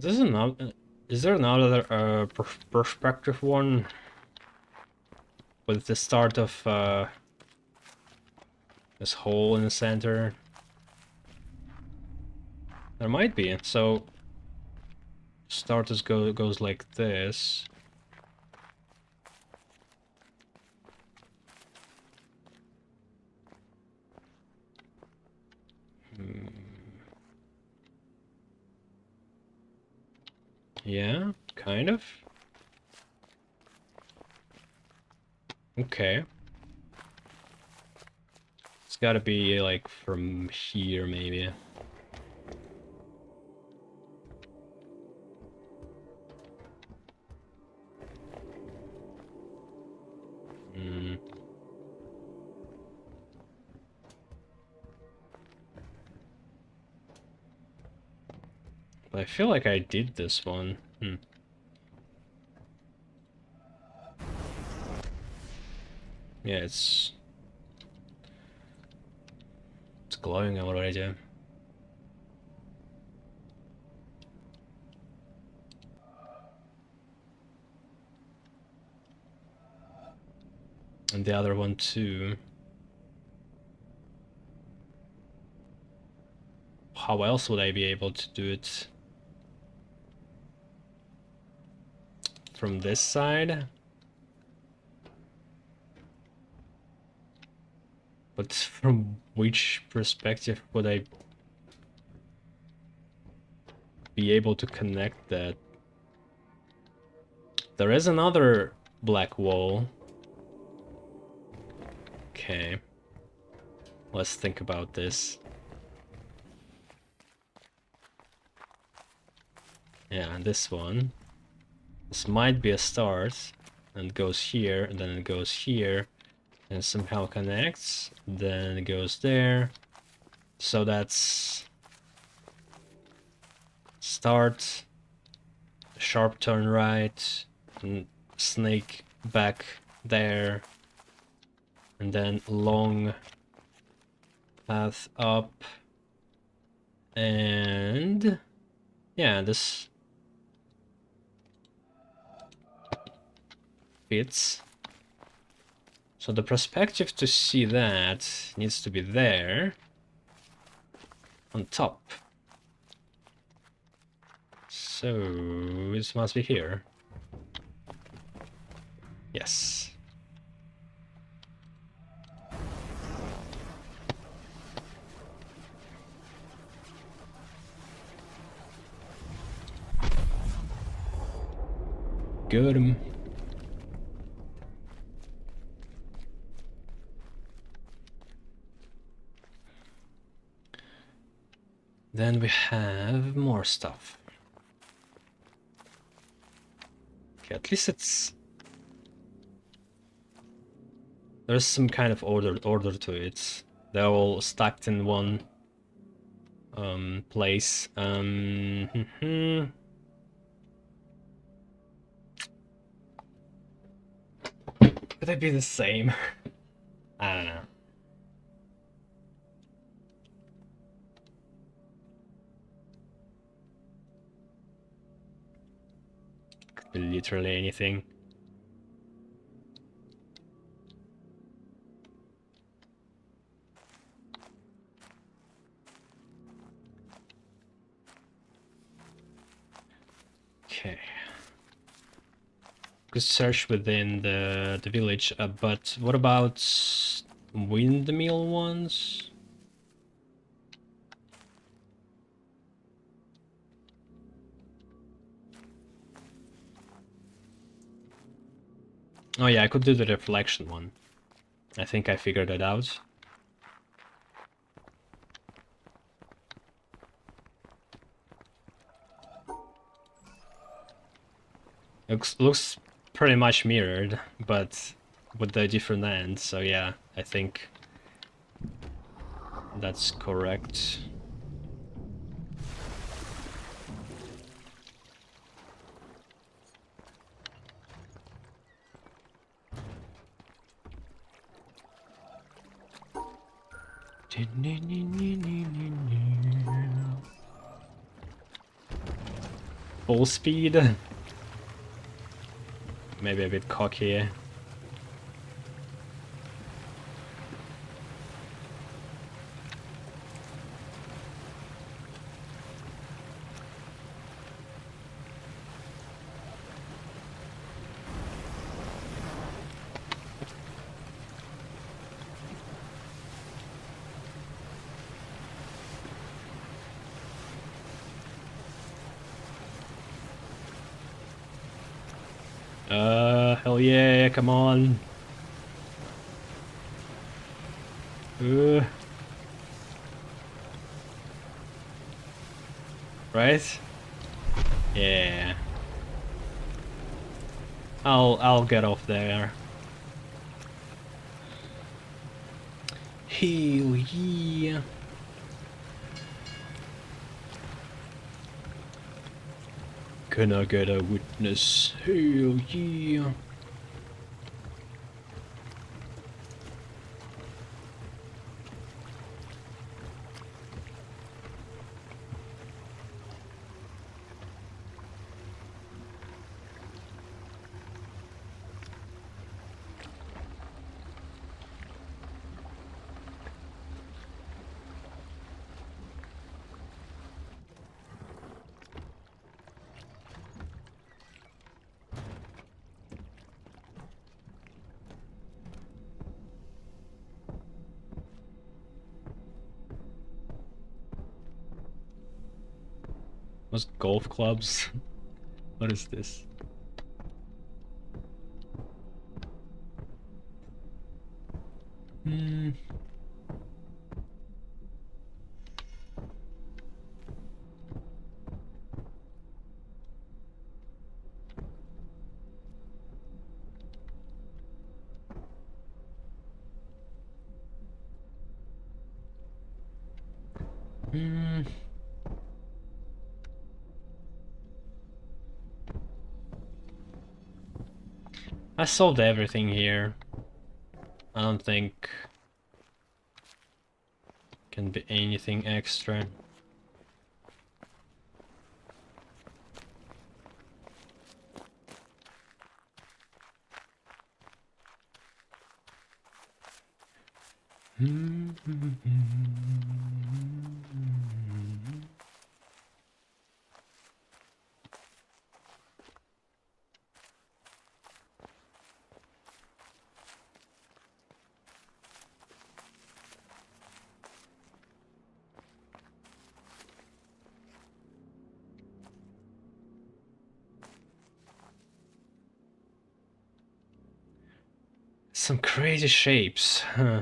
This is another. Is there another perspective one with the start of this hole in the center? There might be. So start goes like this. Yeah, kind of. Okay. It's gotta be like from here, maybe. I feel like I did this one. Yeah, it's glowing already. And the other one too. How else would I be able to do it? From this side? But from which perspective would I be able to connect that? There is another black wall. Okay. Let's think about this. Yeah, and this one. This might be a start. And it goes here, and then it goes here. And somehow connects. Then it goes there. So that's... start. Sharp turn right. And snake back there. And then long path up. And... yeah, this... fits. So the perspective to see that needs to be there. On top. So this must be here. Yes. Good. Then we have more stuff. Okay, at least it's... there's some kind of order to it. They're all stacked in one place. Could they be the same? I don't know. Could be literally anything. Okay. Could search within the village, but what about windmill ones? Oh yeah, I could do the reflection one. I think I figured it out. Looks pretty much mirrored, but with the different ends, so yeah, I think that's correct. Full speed. Maybe a bit cocky. Hell yeah, come on. Right? Yeah. I'll get off there. Hell yeah. Can I get a witness? Hell yeah. What's golf clubs? What is this? Hmm. Hmm. I solved everything here. I don't think can be anything extra. Some crazy shapes. Huh.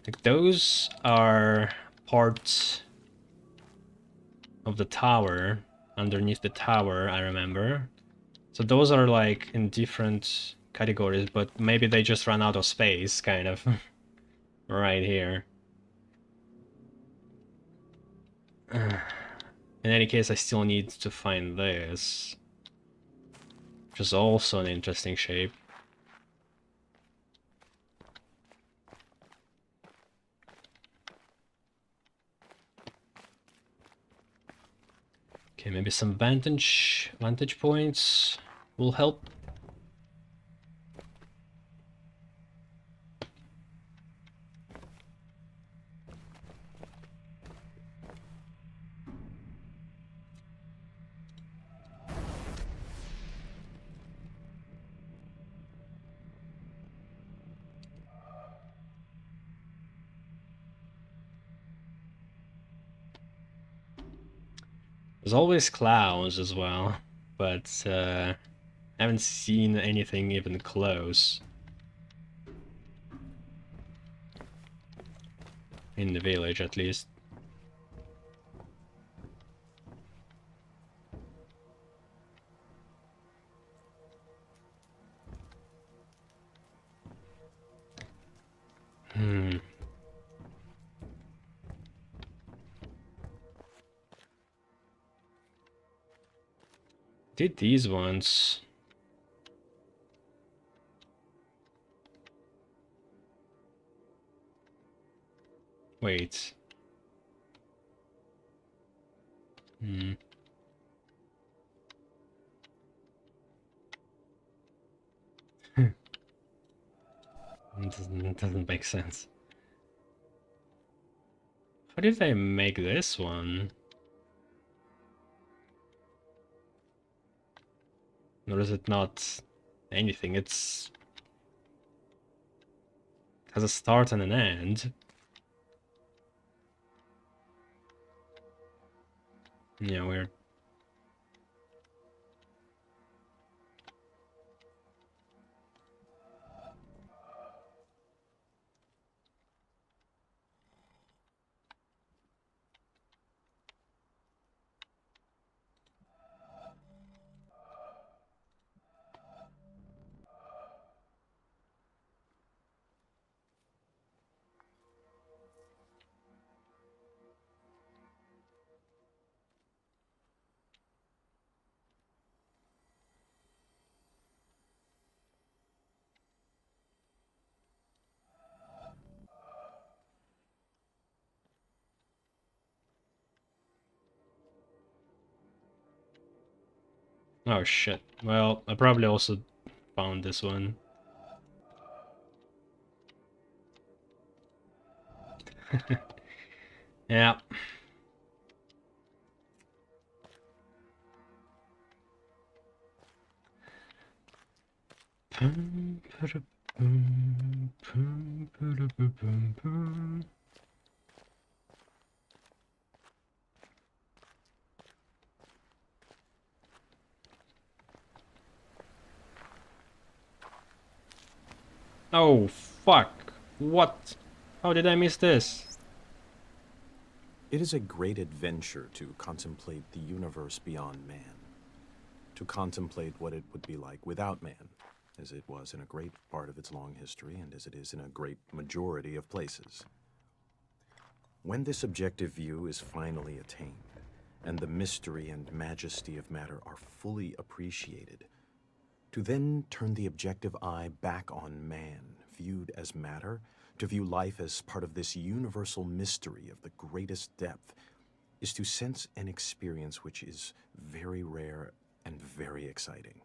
Like those are parts of the tower, underneath the tower, I remember. So those are like in different categories, but maybe they just ran out of space, kind of. Right here. In any case, I still need to find this, which is also an interesting shape. Okay, maybe some vantage points will help. There's always clowns as well, but I haven't seen anything even close in the village, at least. Did these ones? Wait. It doesn't make sense. How did they make this one? Or is it not anything? It has a start and an end. Yeah, weird. Oh shit. Well, I probably also found this one. Yeah. Oh, fuck. What? How did I miss this? It is a great adventure to contemplate the universe beyond man, to contemplate what it would be like without man, as it was in a great part of its long history and as it is in a great majority of places. When this objective view is finally attained, and the mystery and majesty of matter are fully appreciated, to then turn the objective eye back on man, viewed as matter, to view life as part of this universal mystery of the greatest depth, is to sense an experience which is very rare and very exciting.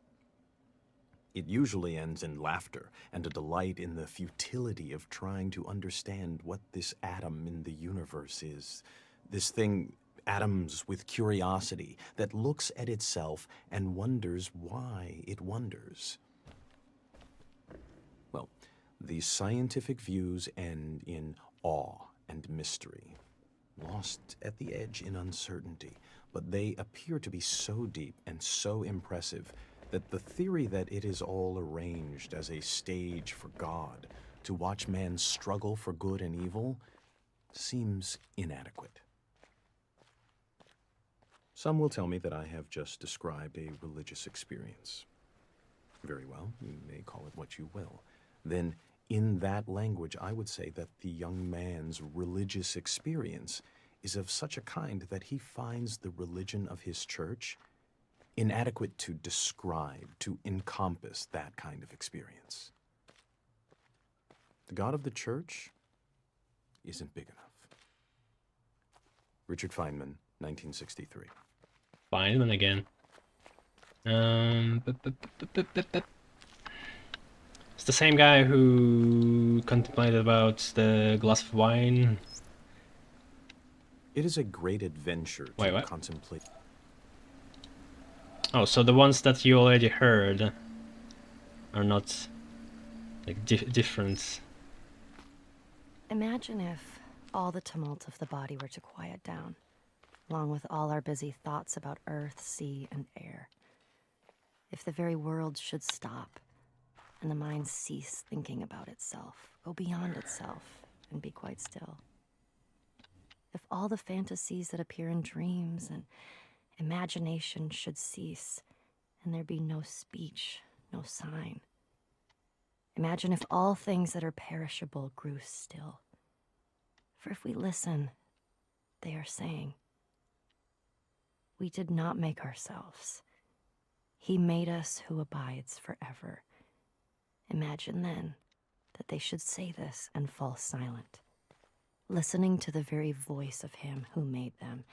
It usually ends in laughter and a delight in the futility of trying to understand what this atom in the universe is, this thing, atoms with curiosity, that looks at itself and wonders why it wonders. Well, these scientific views end in awe and mystery, lost at the edge in uncertainty, but they appear to be so deep and so impressive that the theory that it is all arranged as a stage for God to watch man struggle for good and evil seems inadequate. Some will tell me that I have just described a religious experience. Very well, you may call it what you will. Then, in that language, I would say that the young man's religious experience is of such a kind that he finds the religion of his church inadequate to describe, to encompass that kind of experience. The God of the church isn't big enough. Richard Feynman, 1963. Feynman again. It's the same guy who contemplated about the glass of wine. It is a great adventure to Wait, what? contemplate. Oh, so the ones that you already heard are not like different. Imagine if all the tumult of the body were to quiet down, along with all our busy thoughts about earth, sea, and air. If the very world should stop, and the mind cease thinking about itself, go beyond itself, and be quite still. If all the fantasies that appear in dreams and imagination should cease, and there be no speech, no sign. Imagine if all things that are perishable grew still. For if we listen, they are saying, we did not make ourselves. He made us who abides forever. Imagine then that they should say this and fall silent, listening to the very voice of him who made them,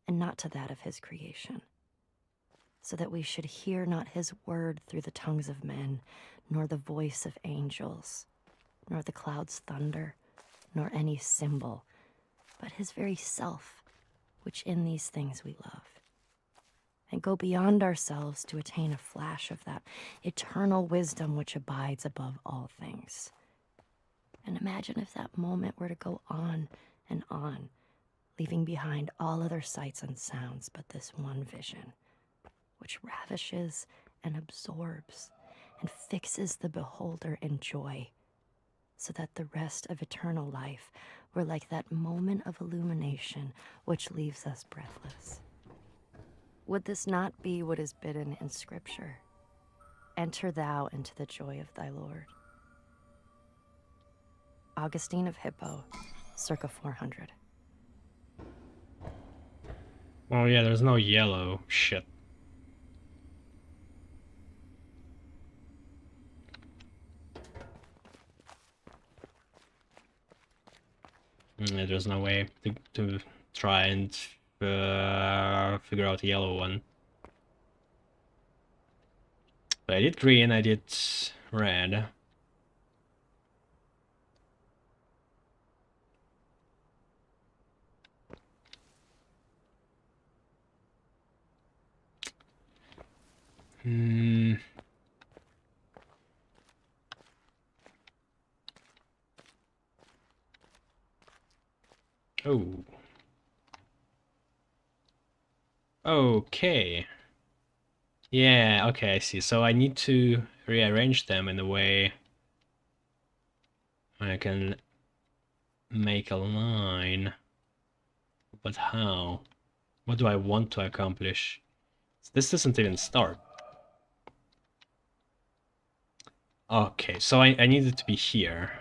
and not to that of his creation, so that we should hear not his word through the tongues of men, nor the voice of angels, nor the clouds' thunder, nor any symbol, but his very self, which in these things we love, and go beyond ourselves to attain a flash of that eternal wisdom which abides above all things. And imagine if that moment were to go on and on, leaving behind all other sights and sounds but this one vision, which ravishes and absorbs and fixes the beholder in joy, so that the rest of eternal life were like that moment of illumination which leaves us breathless. Would this not be what is bidden in Scripture? Enter thou into the joy of thy Lord. Augustine of Hippo, circa 400. Oh yeah, there's no yellow. Shit. Yeah, there's no way to try and figure out the yellow one. So I did green, I did red. Hmm. Oh. Okay. Yeah, okay, I see. So I need to rearrange them in a way I can make a line. But how? What do I want to accomplish? This doesn't even start. Okay, so I need it to be here.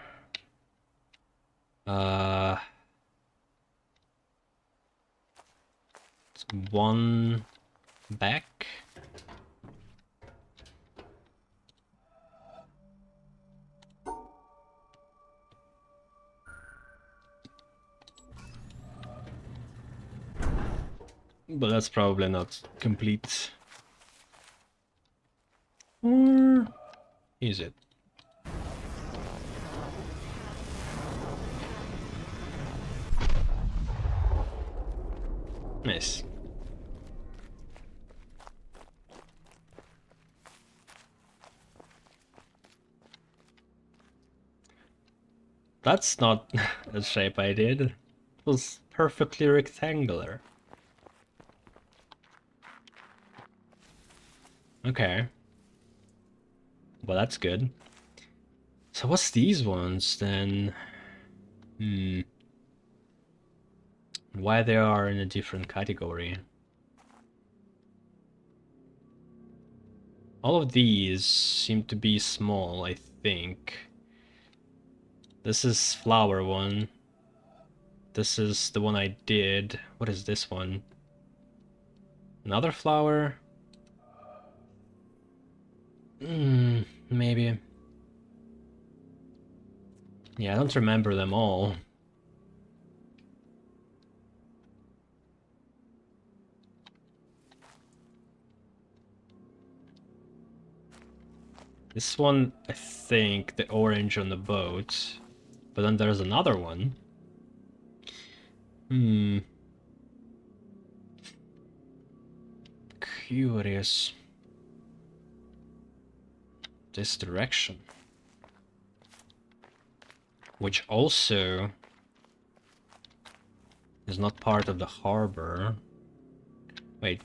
It's one back. But that's probably not complete. Or is it? Nice. That's not the shape I did. It was perfectly rectangular. Okay. Well, that's good. So what's these ones then? Why they are in a different category? All of these seem to be small, I think. This is flower one. This is the one I did. What is this one? Another flower? Maybe. Yeah, I don't remember them all. This one, I think, the orange on the boat. But then there's another one. Curious. This direction. Which also is not part of the harbor. Wait.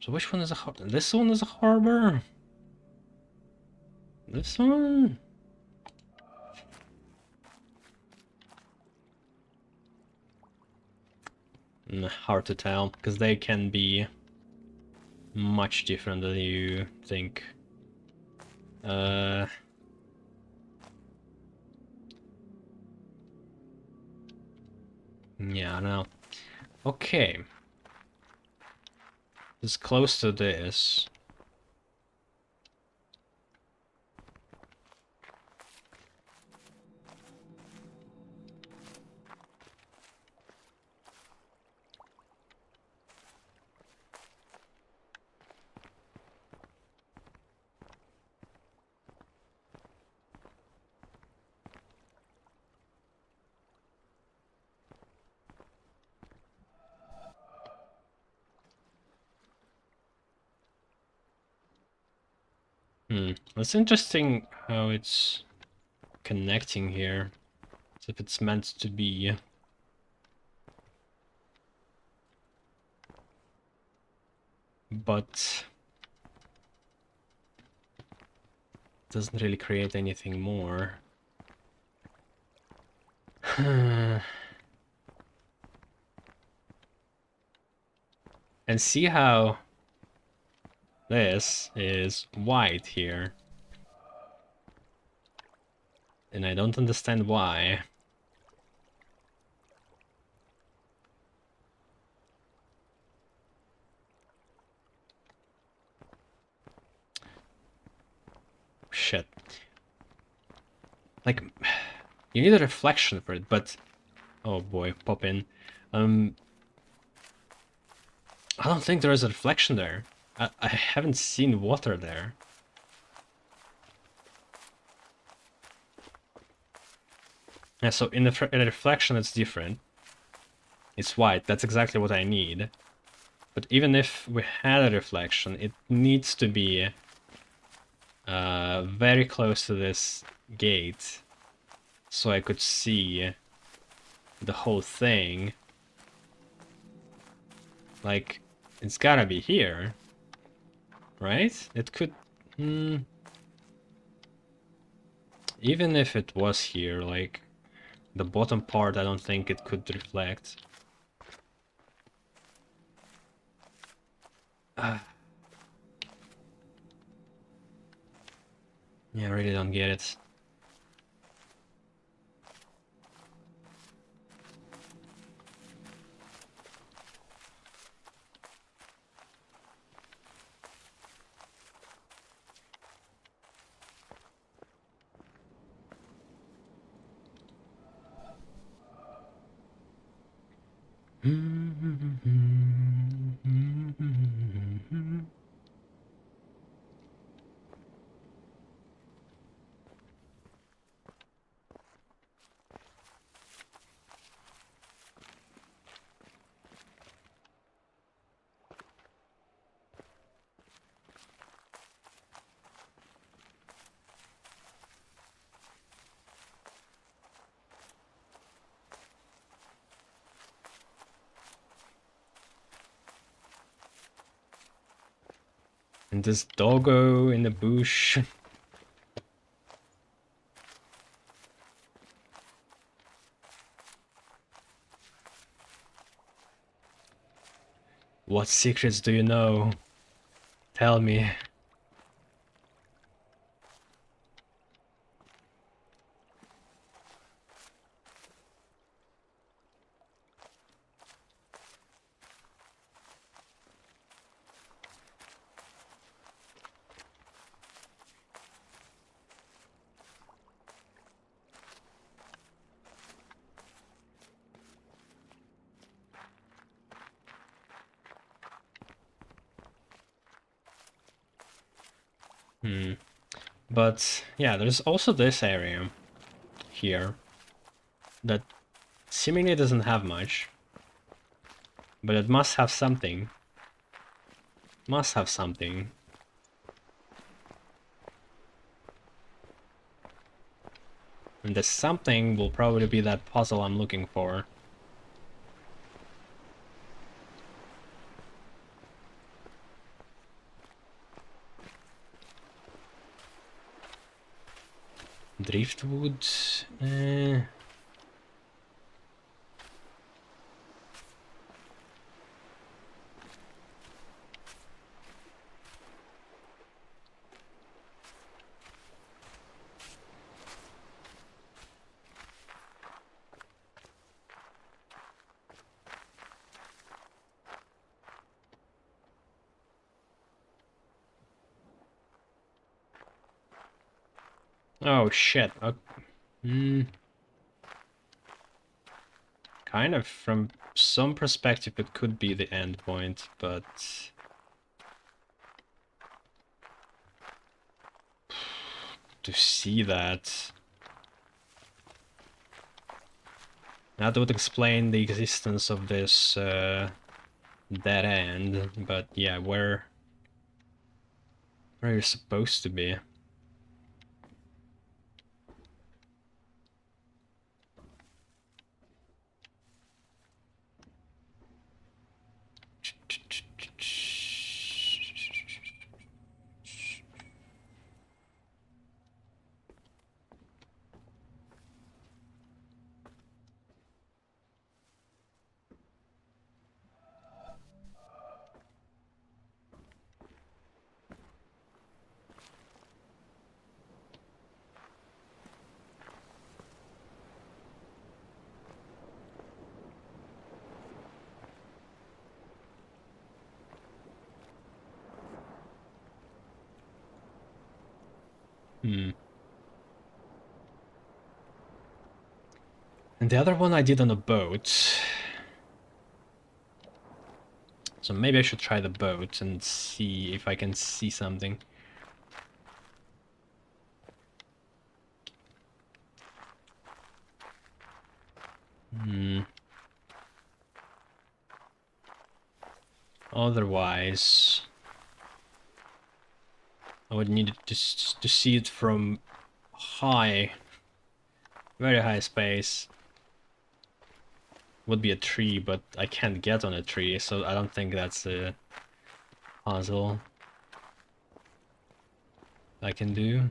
So which one is a harbor? This one is a harbor? This one? Hard to tell, because they can be much different than you think. Yeah, I don't know. Okay. It's close to this. It's interesting how it's connecting here, as if it's meant to be. But doesn't really create anything more. And see how this is white here. And I don't understand why. Shit. Like, you need a reflection for it, but... Oh boy, pop in. I don't think there is a reflection there. I haven't seen water there. Yeah, so in the reflection it's different. It's white, that's exactly what I need. But even if we had a reflection, it needs to be very close to this gate so I could see the whole thing. Like, it's gotta be here, right? It could... Even if it was here, like, the bottom part, I don't think it could reflect. Yeah, I really don't get it. And this doggo in the bush. What secrets do you know? Tell me. But yeah, there's also this area here that seemingly doesn't have much, but it must have something. Must have something. And the something will probably be that puzzle I'm looking for. Driftwood? Oh shit. Kind of, from some perspective it could be the end point, but... to see that... that would explain the existence of this dead end, but yeah, where you're supposed to be. And the other one I did on a boat. So maybe I should try the boat and see if I can see something. Otherwise, I would need to see it from high, very high space. Would be a tree, but I can't get on a tree, so I don't think that's a puzzle I can do.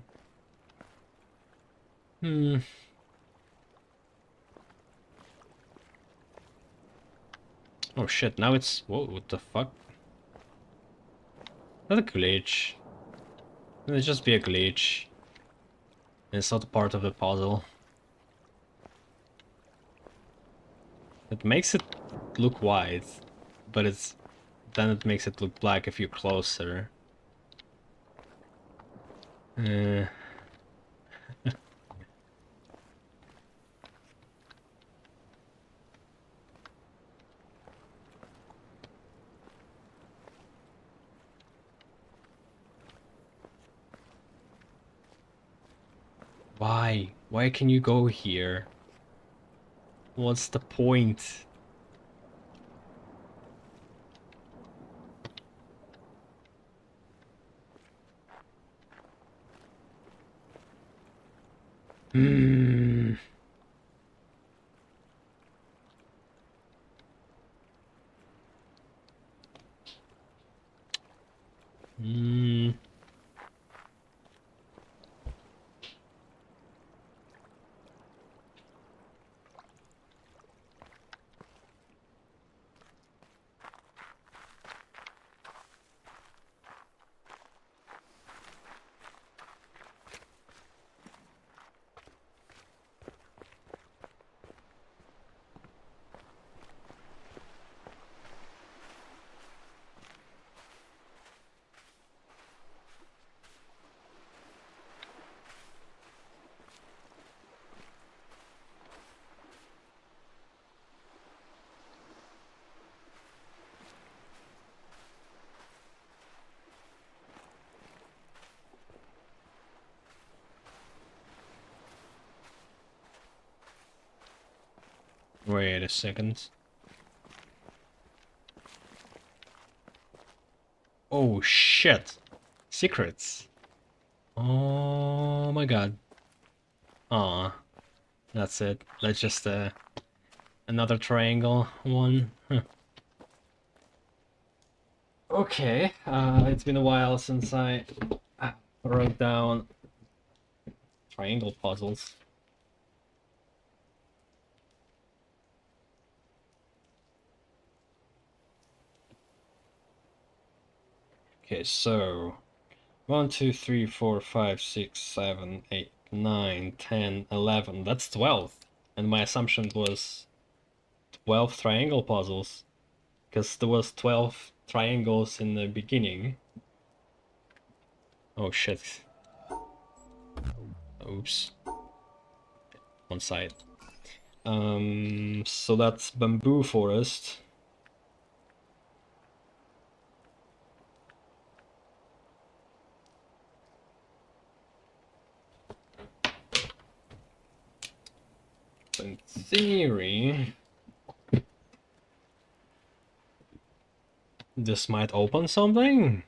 Oh shit, now it's... Whoa, what the fuck? That's a glitch. It'll just be a glitch. It's not part of the puzzle. It makes it look white, but then it makes it look black if you're closer. Why? Why can you go here? What's the point? Hmm. Hmm. Wait a second. Oh shit! Secrets! Oh my god. Aw. That's it. That's just another triangle one. Huh. Okay, it's been a while since I wrote down triangle puzzles. Okay, so 1, 2, 3, 4, 5, 6, 7, 8, 9, 10, 11. That's 12. And my assumption was 12 triangle puzzles. Because there was 12 triangles in the beginning. Oh shit. Oops. One side. So that's bamboo forest. In theory, this might open something.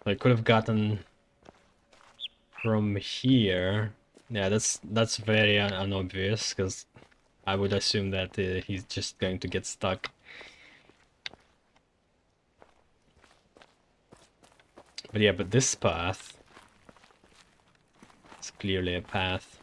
I could have gotten from here. Yeah, that's very unobvious, because I would assume that he's just going to get stuck. But yeah, but this path is clearly a path.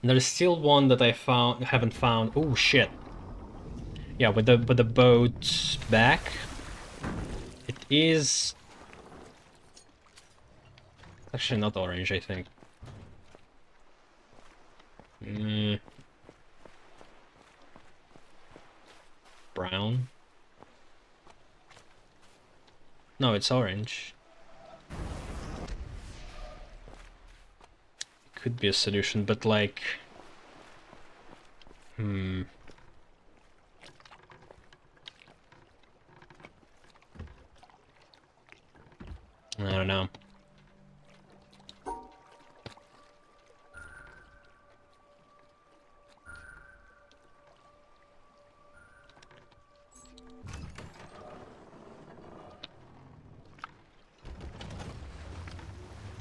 There's still one that I haven't found. Oh shit. Yeah, with the boat back. It is actually not orange, I think. Brown? No, it's orange. Could be a solution, but like... I don't know.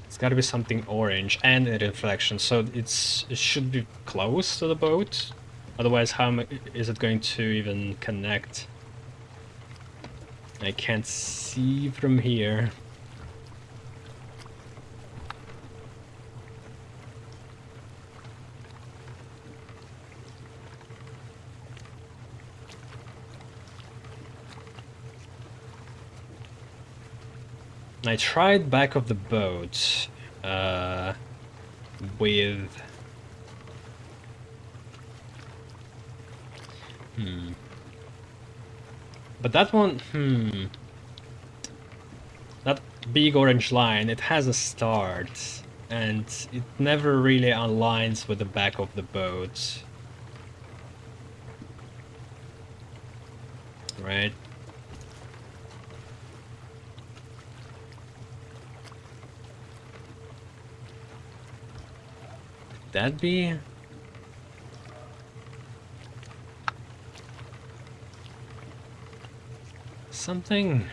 It's gotta be something orange and a reflection, so it should be close to the boat. Otherwise, how is it going to even connect? I can't see from here. I tried back of the boat with... But that one, that big orange line, it has a start, and it never really aligns with the back of the boat. Right? Could that be? Something?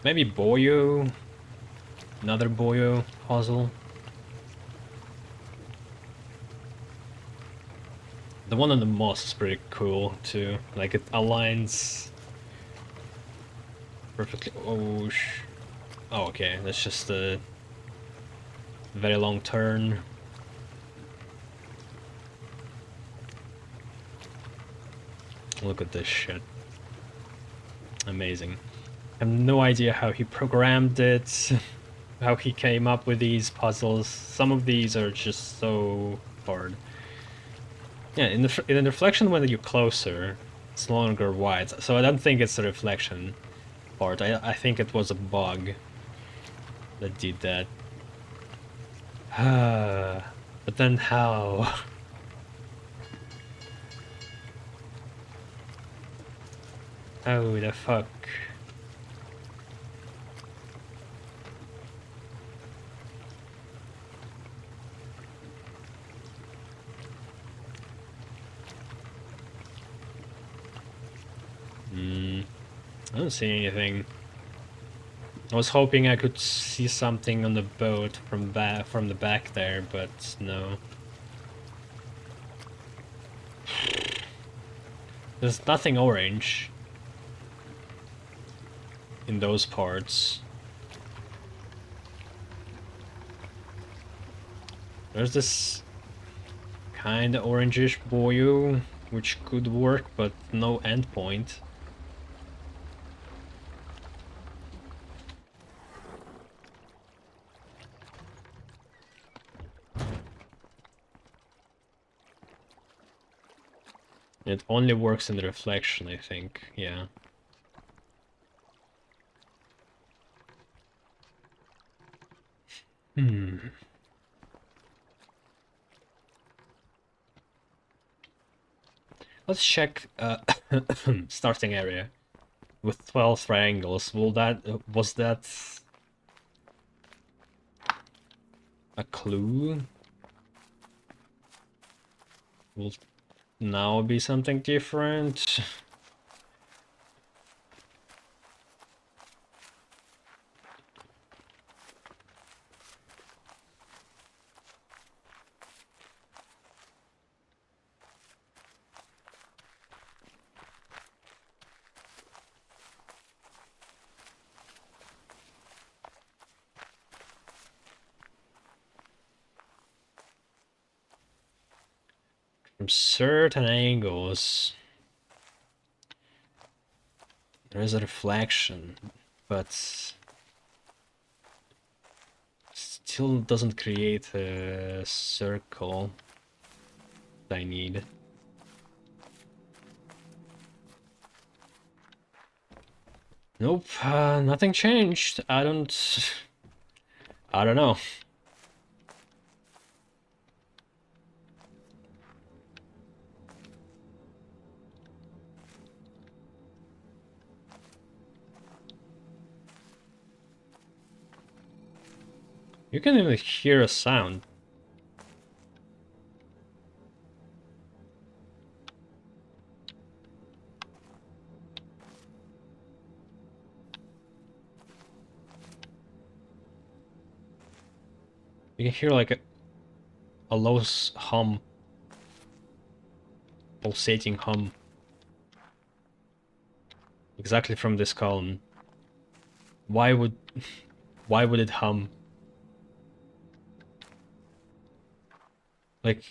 Maybe Boyo? Another Boyo puzzle? The one on the moss is pretty cool too. Like it aligns perfectly. Oh, oh, okay. That's just a very long turn. Look at this shit. Amazing. I have no idea how he programmed it, how he came up with these puzzles. Some of these are just so hard. Yeah, in the reflection when you're closer, it's no longer white. So I don't think it's the reflection part. I think it was a bug that did that. But then how? How the fuck? I don't see anything. I was hoping I could see something on the boat from the back there, but no. There's nothing orange in those parts. There's this kinda orangish boyu, which could work, but no endpoint. It only works in the reflection, I think, yeah. Let's check starting area with 12 triangles. Was that a clue? Will now be something different? From certain angles, there is a reflection, but still doesn't create a circle that I need. Nope, nothing changed. I don't know. You can even hear a sound. You can hear like a low hum. Pulsating hum. Exactly from this column. Why would it hum? Like,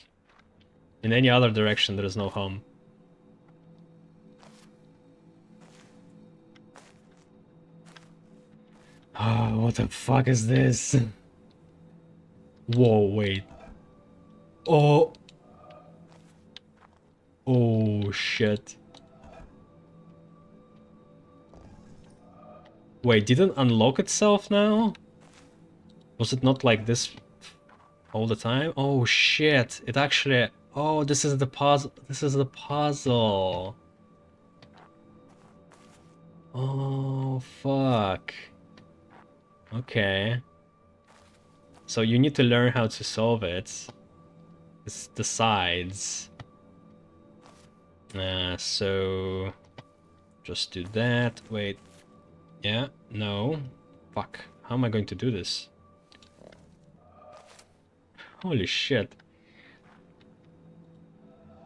in any other direction there is no hum. Oh, what the fuck is this? Whoa, wait. Oh. Oh, shit. Wait, did it unlock itself now? Was it not like this all the time? Oh, shit. It actually... Oh, this is the puzzle. This is the puzzle. Oh, fuck. Okay. So you need to learn how to solve it. It's the sides. So... Just do that. Wait. Yeah, no. Fuck. How am I going to do this? Holy shit.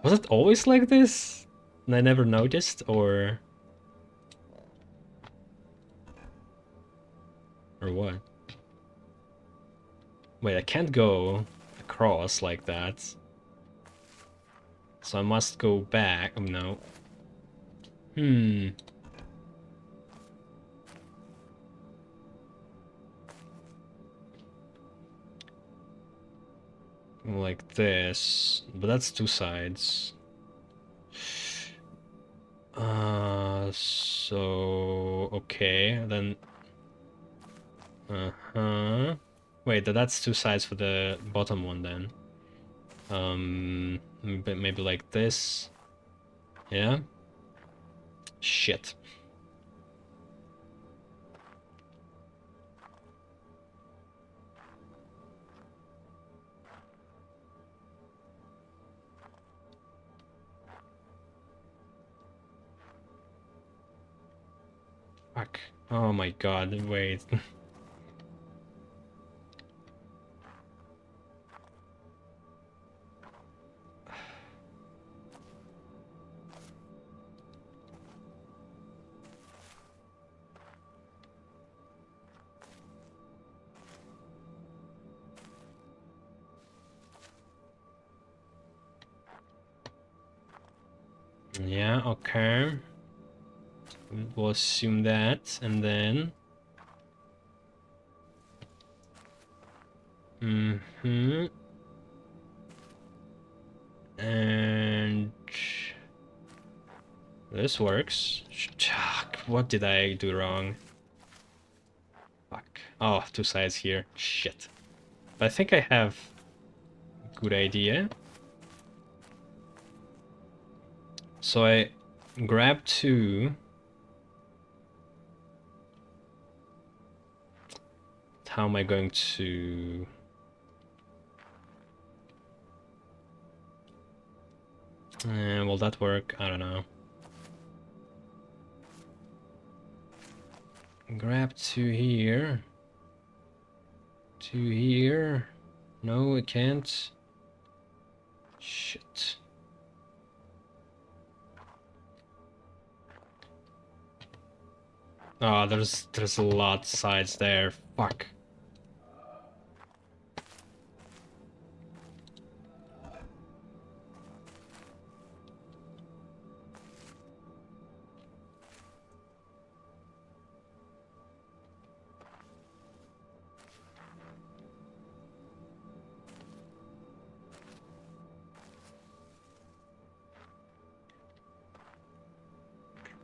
Was it always like this? And I never noticed, or... Or what? Wait, I can't go across like that. So I must go back. Oh, no. Like this. But that's two sides. So... Okay, then... Uh-huh. Wait, that's two sides for the bottom one then. Maybe like this. Yeah? Shit. Fuck. Oh my god, wait. Yeah, okay. We'll assume that, and then... And... This works. What did I do wrong? Fuck. Oh, two sides here. Shit. But I think I have a good idea. So I grab two. How am I going to... will that work? I don't know. Grab two here. Two here. No, it can't. Shit. Oh, there's a lot of sides there. Fuck.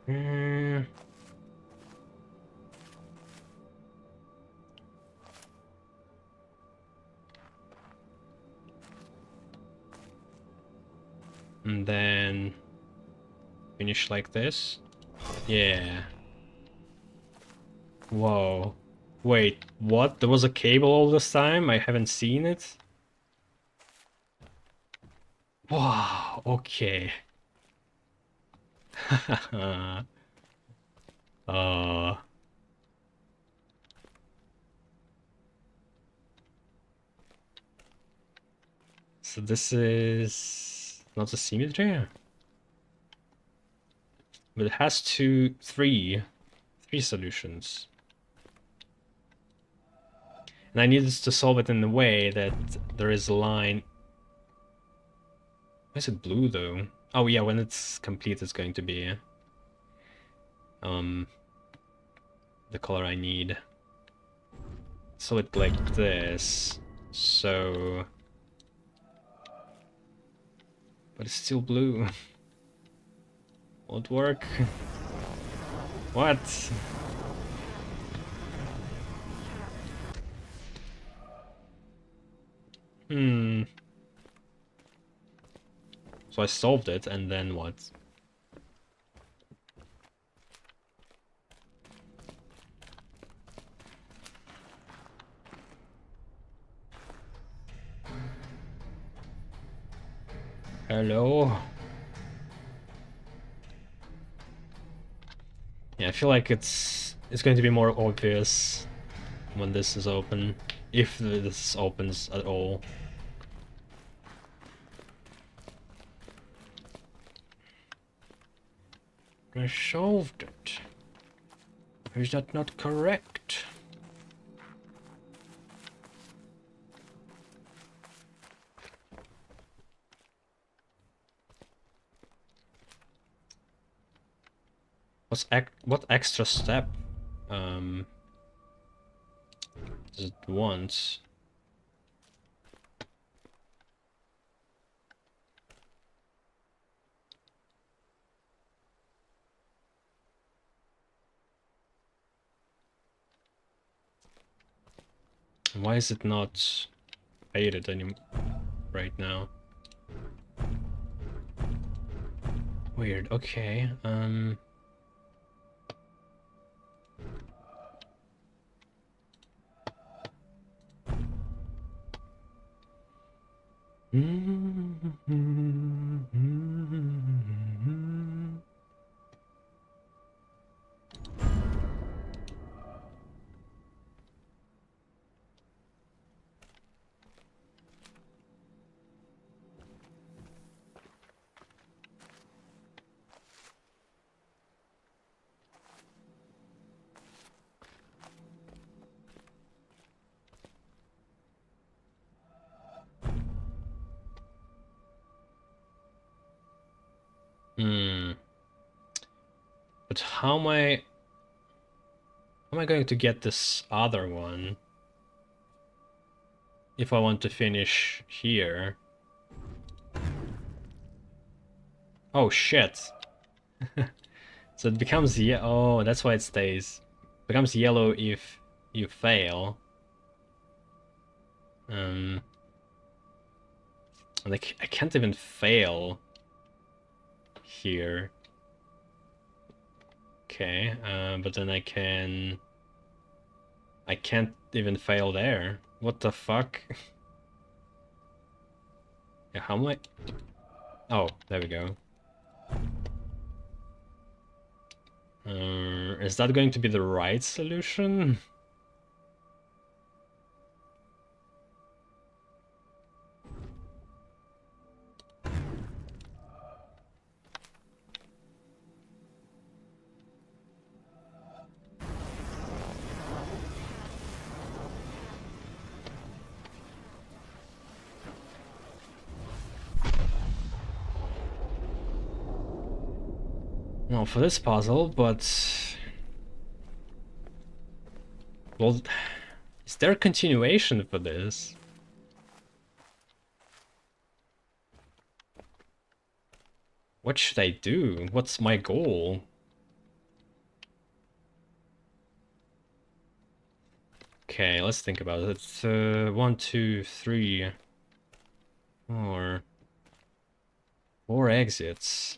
Mm. And then finish like this. Yeah. Whoa. Wait, what? There was a cable all this time? I haven't seen it? Wow, okay. uh... So this is not a symmetry? But it has three solutions. And I needed to solve it in a way that there is a line. Why is it blue though? Oh yeah, when it's complete it's going to be the color I need. So it like this. So but it's still blue. Won't work. What? So I solved it, and then what? Hello? Yeah, I feel like it's going to be more obvious when this is open, if this opens at all. I solved it. Is that not correct? What extra step does it want? Why is it not faded anymore right now? Weird. Okay. But how am I going to get this other one if I want to finish here? Oh shit. So it becomes oh, that's why it stays. It becomes yellow if you fail. And I can't even fail here. Okay, but then I can't even fail there. What the fuck? Yeah, how am I? Oh, there we go. Is that going to be the right solution? Well, for this puzzle, but... Well, is there a continuation for this? What should I do? What's my goal? Okay, let's think about it. It's 1, 2, 3, 4. 4 exits.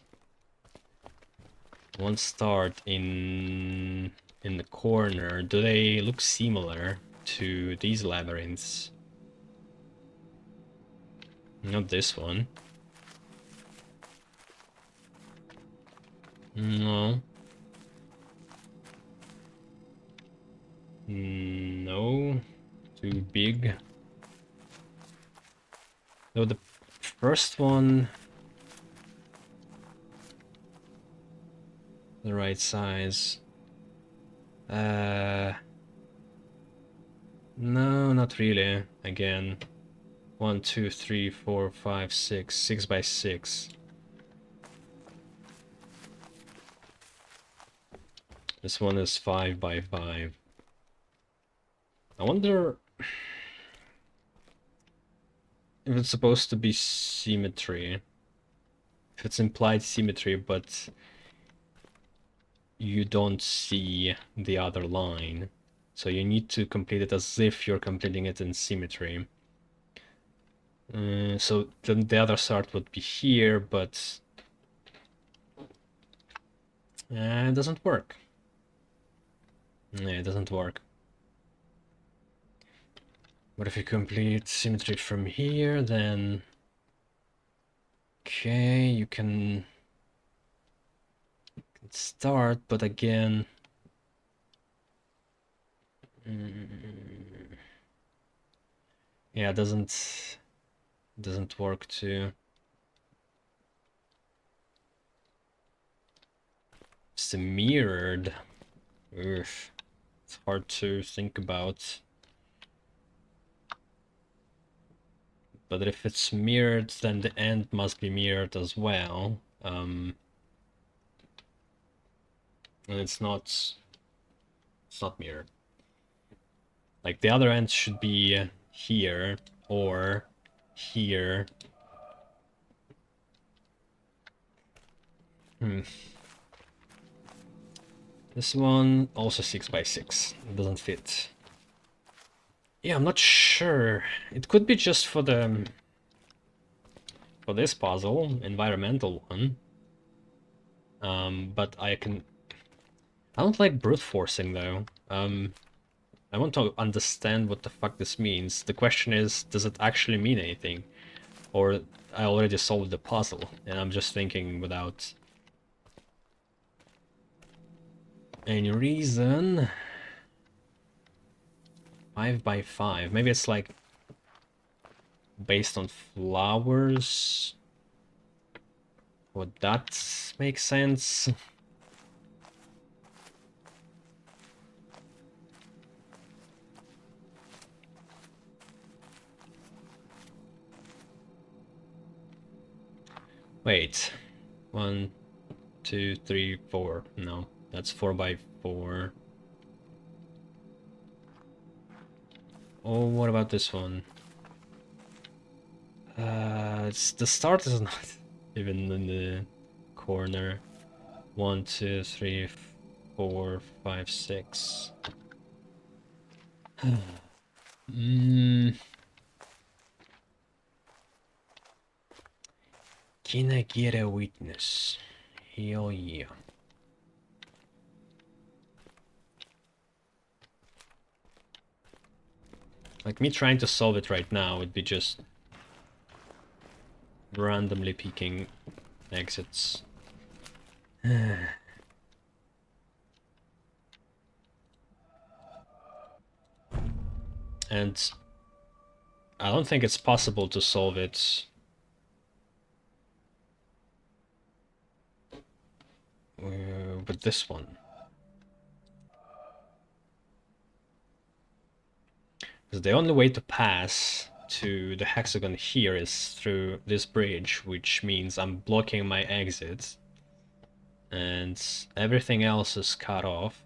One start in the corner. Do they look similar to these labyrinths? Not this one. No. No. Too big. No, the first one... The right size. No, not really. Again. 1, 2, 3, 4, 5, 6. 6 by 6. This one is 5 by 5. I wonder if it's supposed to be symmetry. If it's implied symmetry, but you don't see the other line. So you need to complete it as if you're completing it in symmetry. So then the other start would be here, but it doesn't work. Yeah, it doesn't work. What if you complete symmetry from here, then... Okay, you can start, but again... Yeah, it doesn't work too. It's mirrored. Ugh. It's hard to think about. But if it's mirrored, then the end must be mirrored as well. And it's not mirrored. Like the other end should be here or here. This one also 6 by 6. It doesn't fit. Yeah, I'm not sure. It could be just for this puzzle, environmental one. But I don't like brute forcing though. I want to understand what the fuck this means. The question is, does it actually mean anything? Or I already solved the puzzle and I'm just thinking without any reason. 5 by 5. Maybe it's like based on flowers. Would that make sense? Wait. 1, 2, 3, 4. No, that's 4 by 4. Oh, what about this one? The start is not even in the corner. 1, 2, 3, 4, 5, 6. Can I get a witness? Hell yeah. Like me trying to solve it right now would be just randomly picking exits. And I don't think it's possible to solve it with this one. Because the only way to pass to the hexagon here is through this bridge, which means I'm blocking my exit. And everything else is cut off.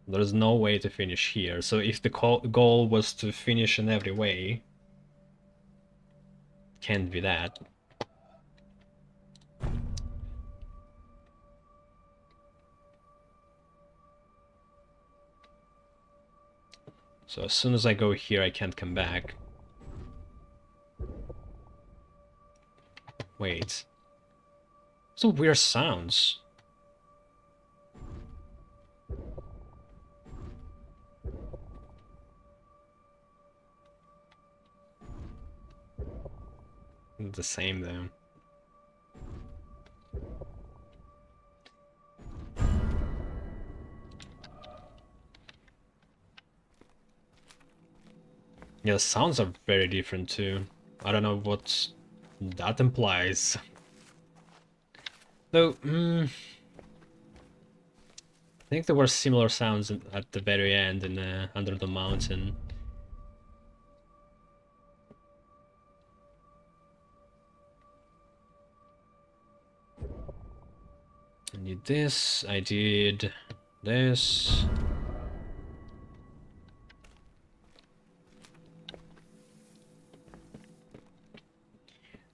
There's no way to finish here. So if the goal was to finish in every way, can't be that. So as soon as I go here, I can't come back. Wait. Some weird sounds. The same though. Yeah, the sounds are very different too. I don't know what that implies. Though, I think there were similar sounds at the very end in Under the Mountain. I did this, I did this.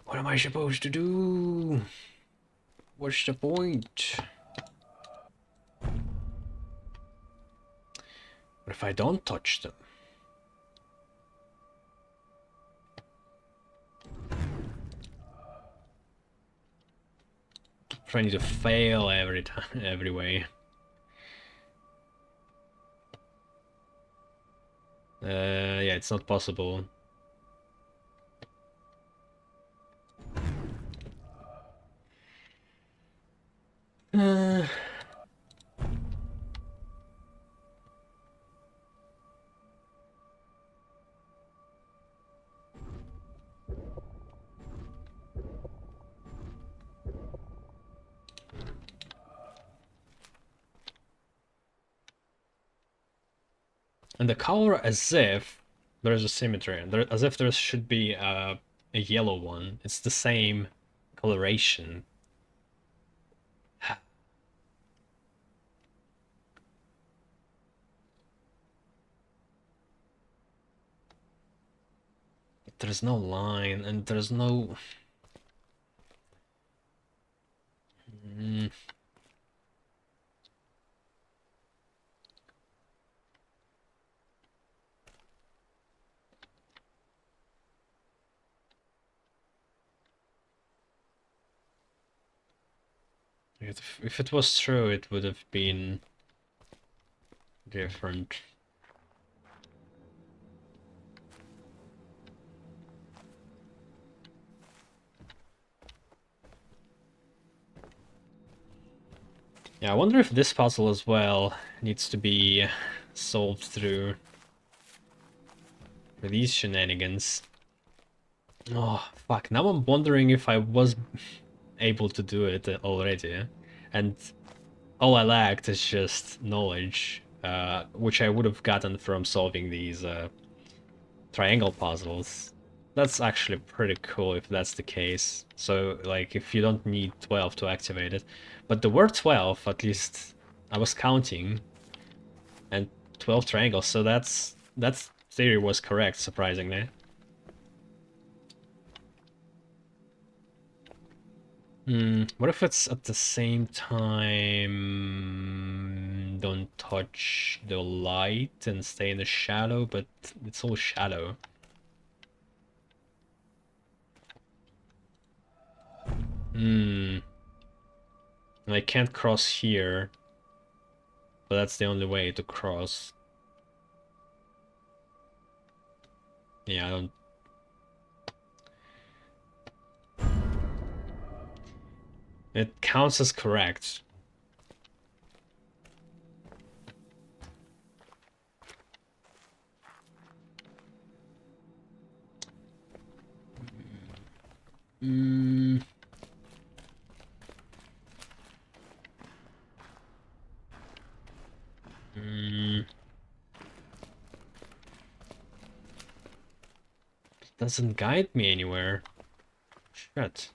What am I supposed to do? What's the point? What if I don't touch them? I need to fail every time, every way. Yeah, it's not possible. And the color as if there is a symmetry, and as if there should be a yellow one. It's the same coloration. There's no line, and there's no... If it was true, it would have been different. Yeah, I wonder if this puzzle as well needs to be solved through these shenanigans. Oh, fuck. Now I'm wondering if I was able to do it already. And all I lacked is just knowledge, which I would have gotten from solving these triangle puzzles. That's actually pretty cool if that's the case. So, like, if you don't need 12 to activate it. But the word 12, at least I was counting, and 12 triangles, so that theory was correct, surprisingly. What if it's at the same time don't touch the light and stay in the shadow, but it's all shadow? I can't cross here, but that's the only way to cross. Yeah, I don't... It counts as correct. Doesn't guide me anywhere. Shit.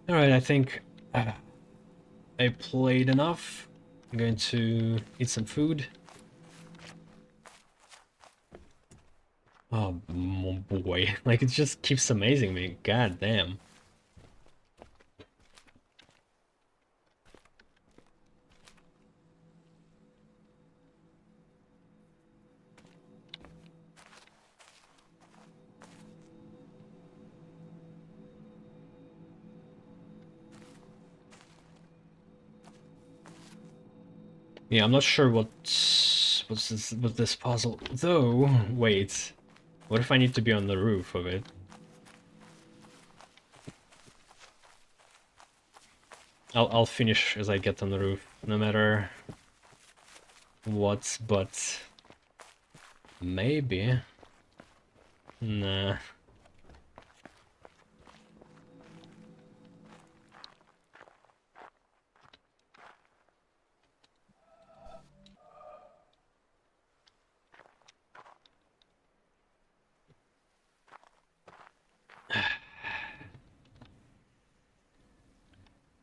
Alright, I think I played enough. I'm going to eat some food. Oh boy, like it just keeps amazing me. God damn. Yeah, I'm not sure what's this puzzle though. Wait, what if I need to be on the roof of it? I'll finish as I get on the roof, no matter what. But maybe. Nah.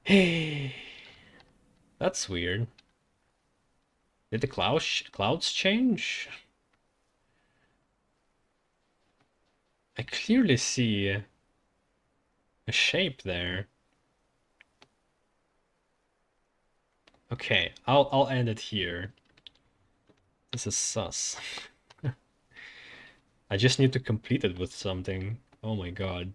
Hey, that's weird. Did the clouds change? I clearly see a shape there. Okay, I'll end it here. This is sus. I just need to complete it with something. Oh my god.